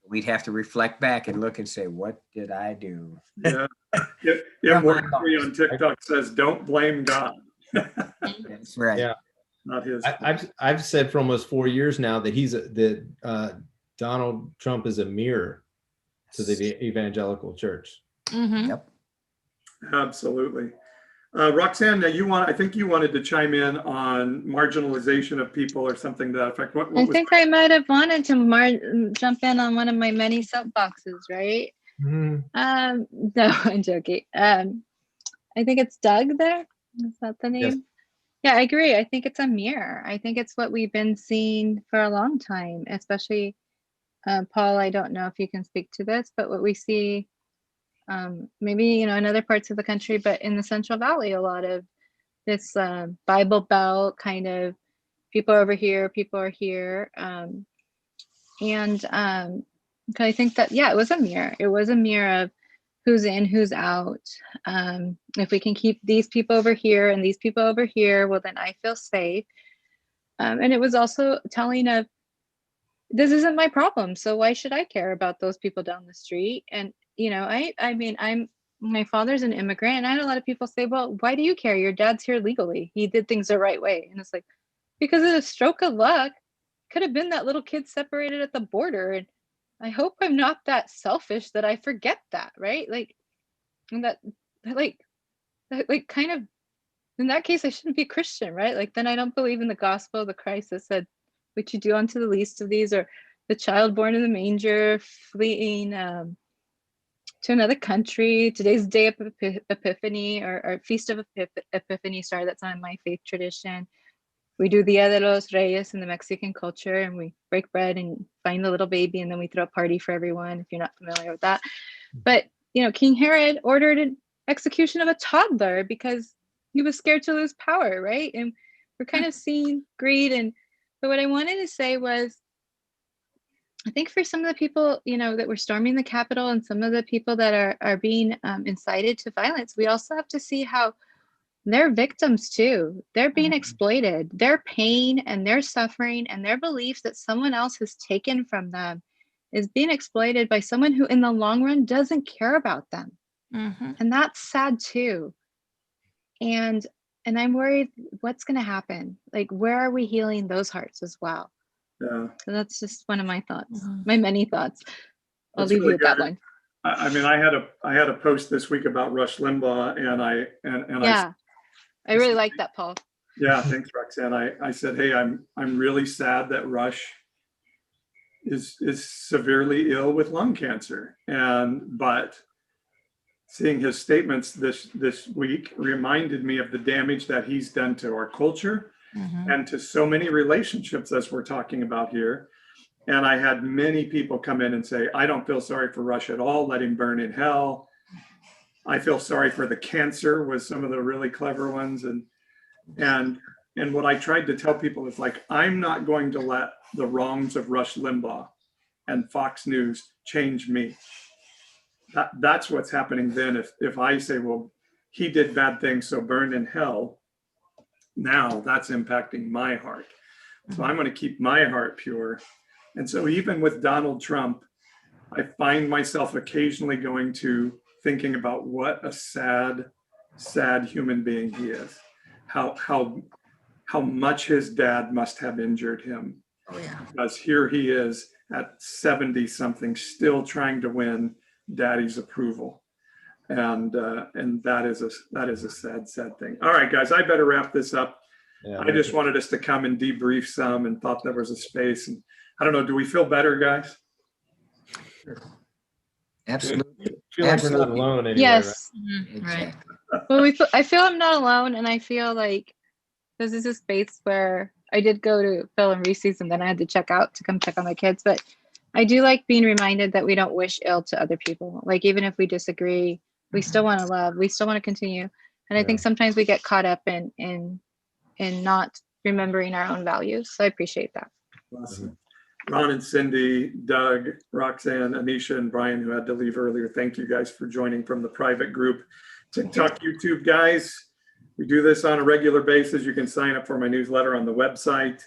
Speaker 4: we'd have to reflect back and look and say, what did I do?
Speaker 1: Yeah. Marjorie on TikTok says, don't blame God.
Speaker 4: That's right.
Speaker 3: Yeah.
Speaker 1: Not his.
Speaker 3: I've said for almost 4 years now that Donald Trump is a mirror to the evangelical church.
Speaker 4: Yep.
Speaker 1: Absolutely. Roxanne, I think you wanted to chime in on marginalization of people or something to that effect.
Speaker 8: I think I might have wanted to jump in on one of my many soapboxes, right? No, I'm joking. I think it's Doug there. Is that the name?
Speaker 3: Yes.
Speaker 8: Yeah, I agree. I think it's a mirror. I think it's what we've been seeing for a long time, especially Paul, I don't know if you can speak to this, but what we see maybe, in other parts of the country, but in the Central Valley, a lot of this Bible Belt kind of people over here, people are here. I think that, it was a mirror. It was a mirror of who's in, who's out. If we can keep these people over here and these people over here, well, then I feel safe. And it was also telling of, this isn't my problem, so why should I care about those people down the street? And I mean, my father's an immigrant, and I had a lot of people say, well, why do you care? Your dad's here legally. He did things the right way. And it's like, because of a stroke of luck, could have been that little kid separated at the border. And I hope I'm not that selfish that I forget that, right? Like, and that kind of, in that case, I shouldn't be Christian, right? Like, then I don't believe in the gospel of the Christ that said, what you do unto the least of these, or the child born in the manger, fleeing to another country. Today's day of Epiphany, or Feast of Epiphany. Sorry, that's not in my faith tradition. We do Dia de los Reyes in the Mexican culture, and we break bread and find the little baby, and then we throw a party for everyone, if you're not familiar with that. But, King Herod ordered an execution of a toddler because he was scared to lose power, right? And we're kind of seeing greed. But what I wanted to say was, I think for some of the people, that were storming the Capitol, and some of the people that are being incited to violence, we also have to see how they're victims too. They're being exploited. Their pain and their suffering and their beliefs that someone else has taken from them is being exploited by someone who in the long run doesn't care about them. And that's sad too. And I'm worried what's going to happen. Like, where are we healing those hearts as well?
Speaker 1: Yeah.
Speaker 8: So that's just one of my thoughts, my many thoughts. I'll
Speaker 1: That's
Speaker 8: leave
Speaker 1: really
Speaker 8: you with that
Speaker 1: good.
Speaker 8: one.
Speaker 1: I mean, I had a post this week about Rush Limbaugh, and
Speaker 8: Yeah, I really like that, Paul.
Speaker 1: Yeah, thanks, Roxanne. I said, hey, I'm really sad that Rush is severely ill with lung cancer, but seeing his statements this week reminded me of the damage that he's done to our culture and to so many relationships, as we're talking about here. And I had many people come in and say, I don't feel sorry for Rush at all. Let him burn in hell. I feel sorry for the cancer, was some of the really clever ones. And what I tried to tell people is, like, I'm not going to let the wrongs of Rush Limbaugh and Fox News change me. That's what's happening then. If I say, well, he did bad things, so burn in hell, now that's impacting my heart. So I'm going to keep my heart pure. And so even with Donald Trump, I find myself occasionally going to thinking about what a sad, sad human being he is. How much his dad must have injured him.
Speaker 2: Oh yeah.
Speaker 1: Because here he is at 70 something, still trying to win daddy's approval. And that is a sad, sad thing. All right, guys, I better wrap this up.
Speaker 3: Yeah,
Speaker 1: I just wanted us to come and debrief some, and thought there was a space. And I don't know, do we feel better, guys?
Speaker 4: Absolutely.
Speaker 3: Feel like we're not alone anywhere.
Speaker 8: Yes.
Speaker 2: Right.
Speaker 8: Well, I feel I'm not alone, and I feel like this is a space where I did go to Phil and Reese's, and then I had to check out to come check on my kids. But I do like being reminded that we don't wish ill to other people. Like, even if we disagree, we still want to love. We still want to continue. And I think sometimes we get caught up in not remembering our own values. So I appreciate that.
Speaker 1: Awesome. Ron and Cindy, Doug, Roxanne, Anisha, and Brian, who had to leave earlier, thank you guys for joining from the private group. TikTok, YouTube, guys, we do this on a regular basis. You can sign up for my newsletter on the website.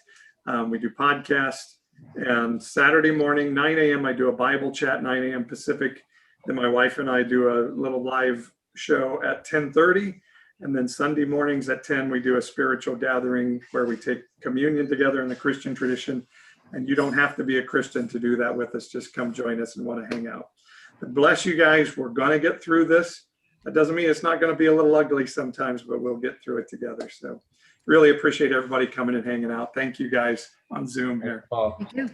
Speaker 1: We do podcasts. And Saturday morning, 9 a.m., I do a Bible chat, 9 a.m. Pacific. Then my wife and I do a little live show at 10:30. And then Sunday mornings at 10, we do a spiritual gathering where we take communion together in the Christian tradition. And you don't have to be a Christian to do that with us. Just come join us and want to hang out. But bless you guys. We're going to get through this. That doesn't mean it's not going to be a little ugly sometimes, but we'll get through it together. So really appreciate everybody coming and hanging out. Thank you guys on Zoom here.
Speaker 3: Paul.
Speaker 2: Thank you.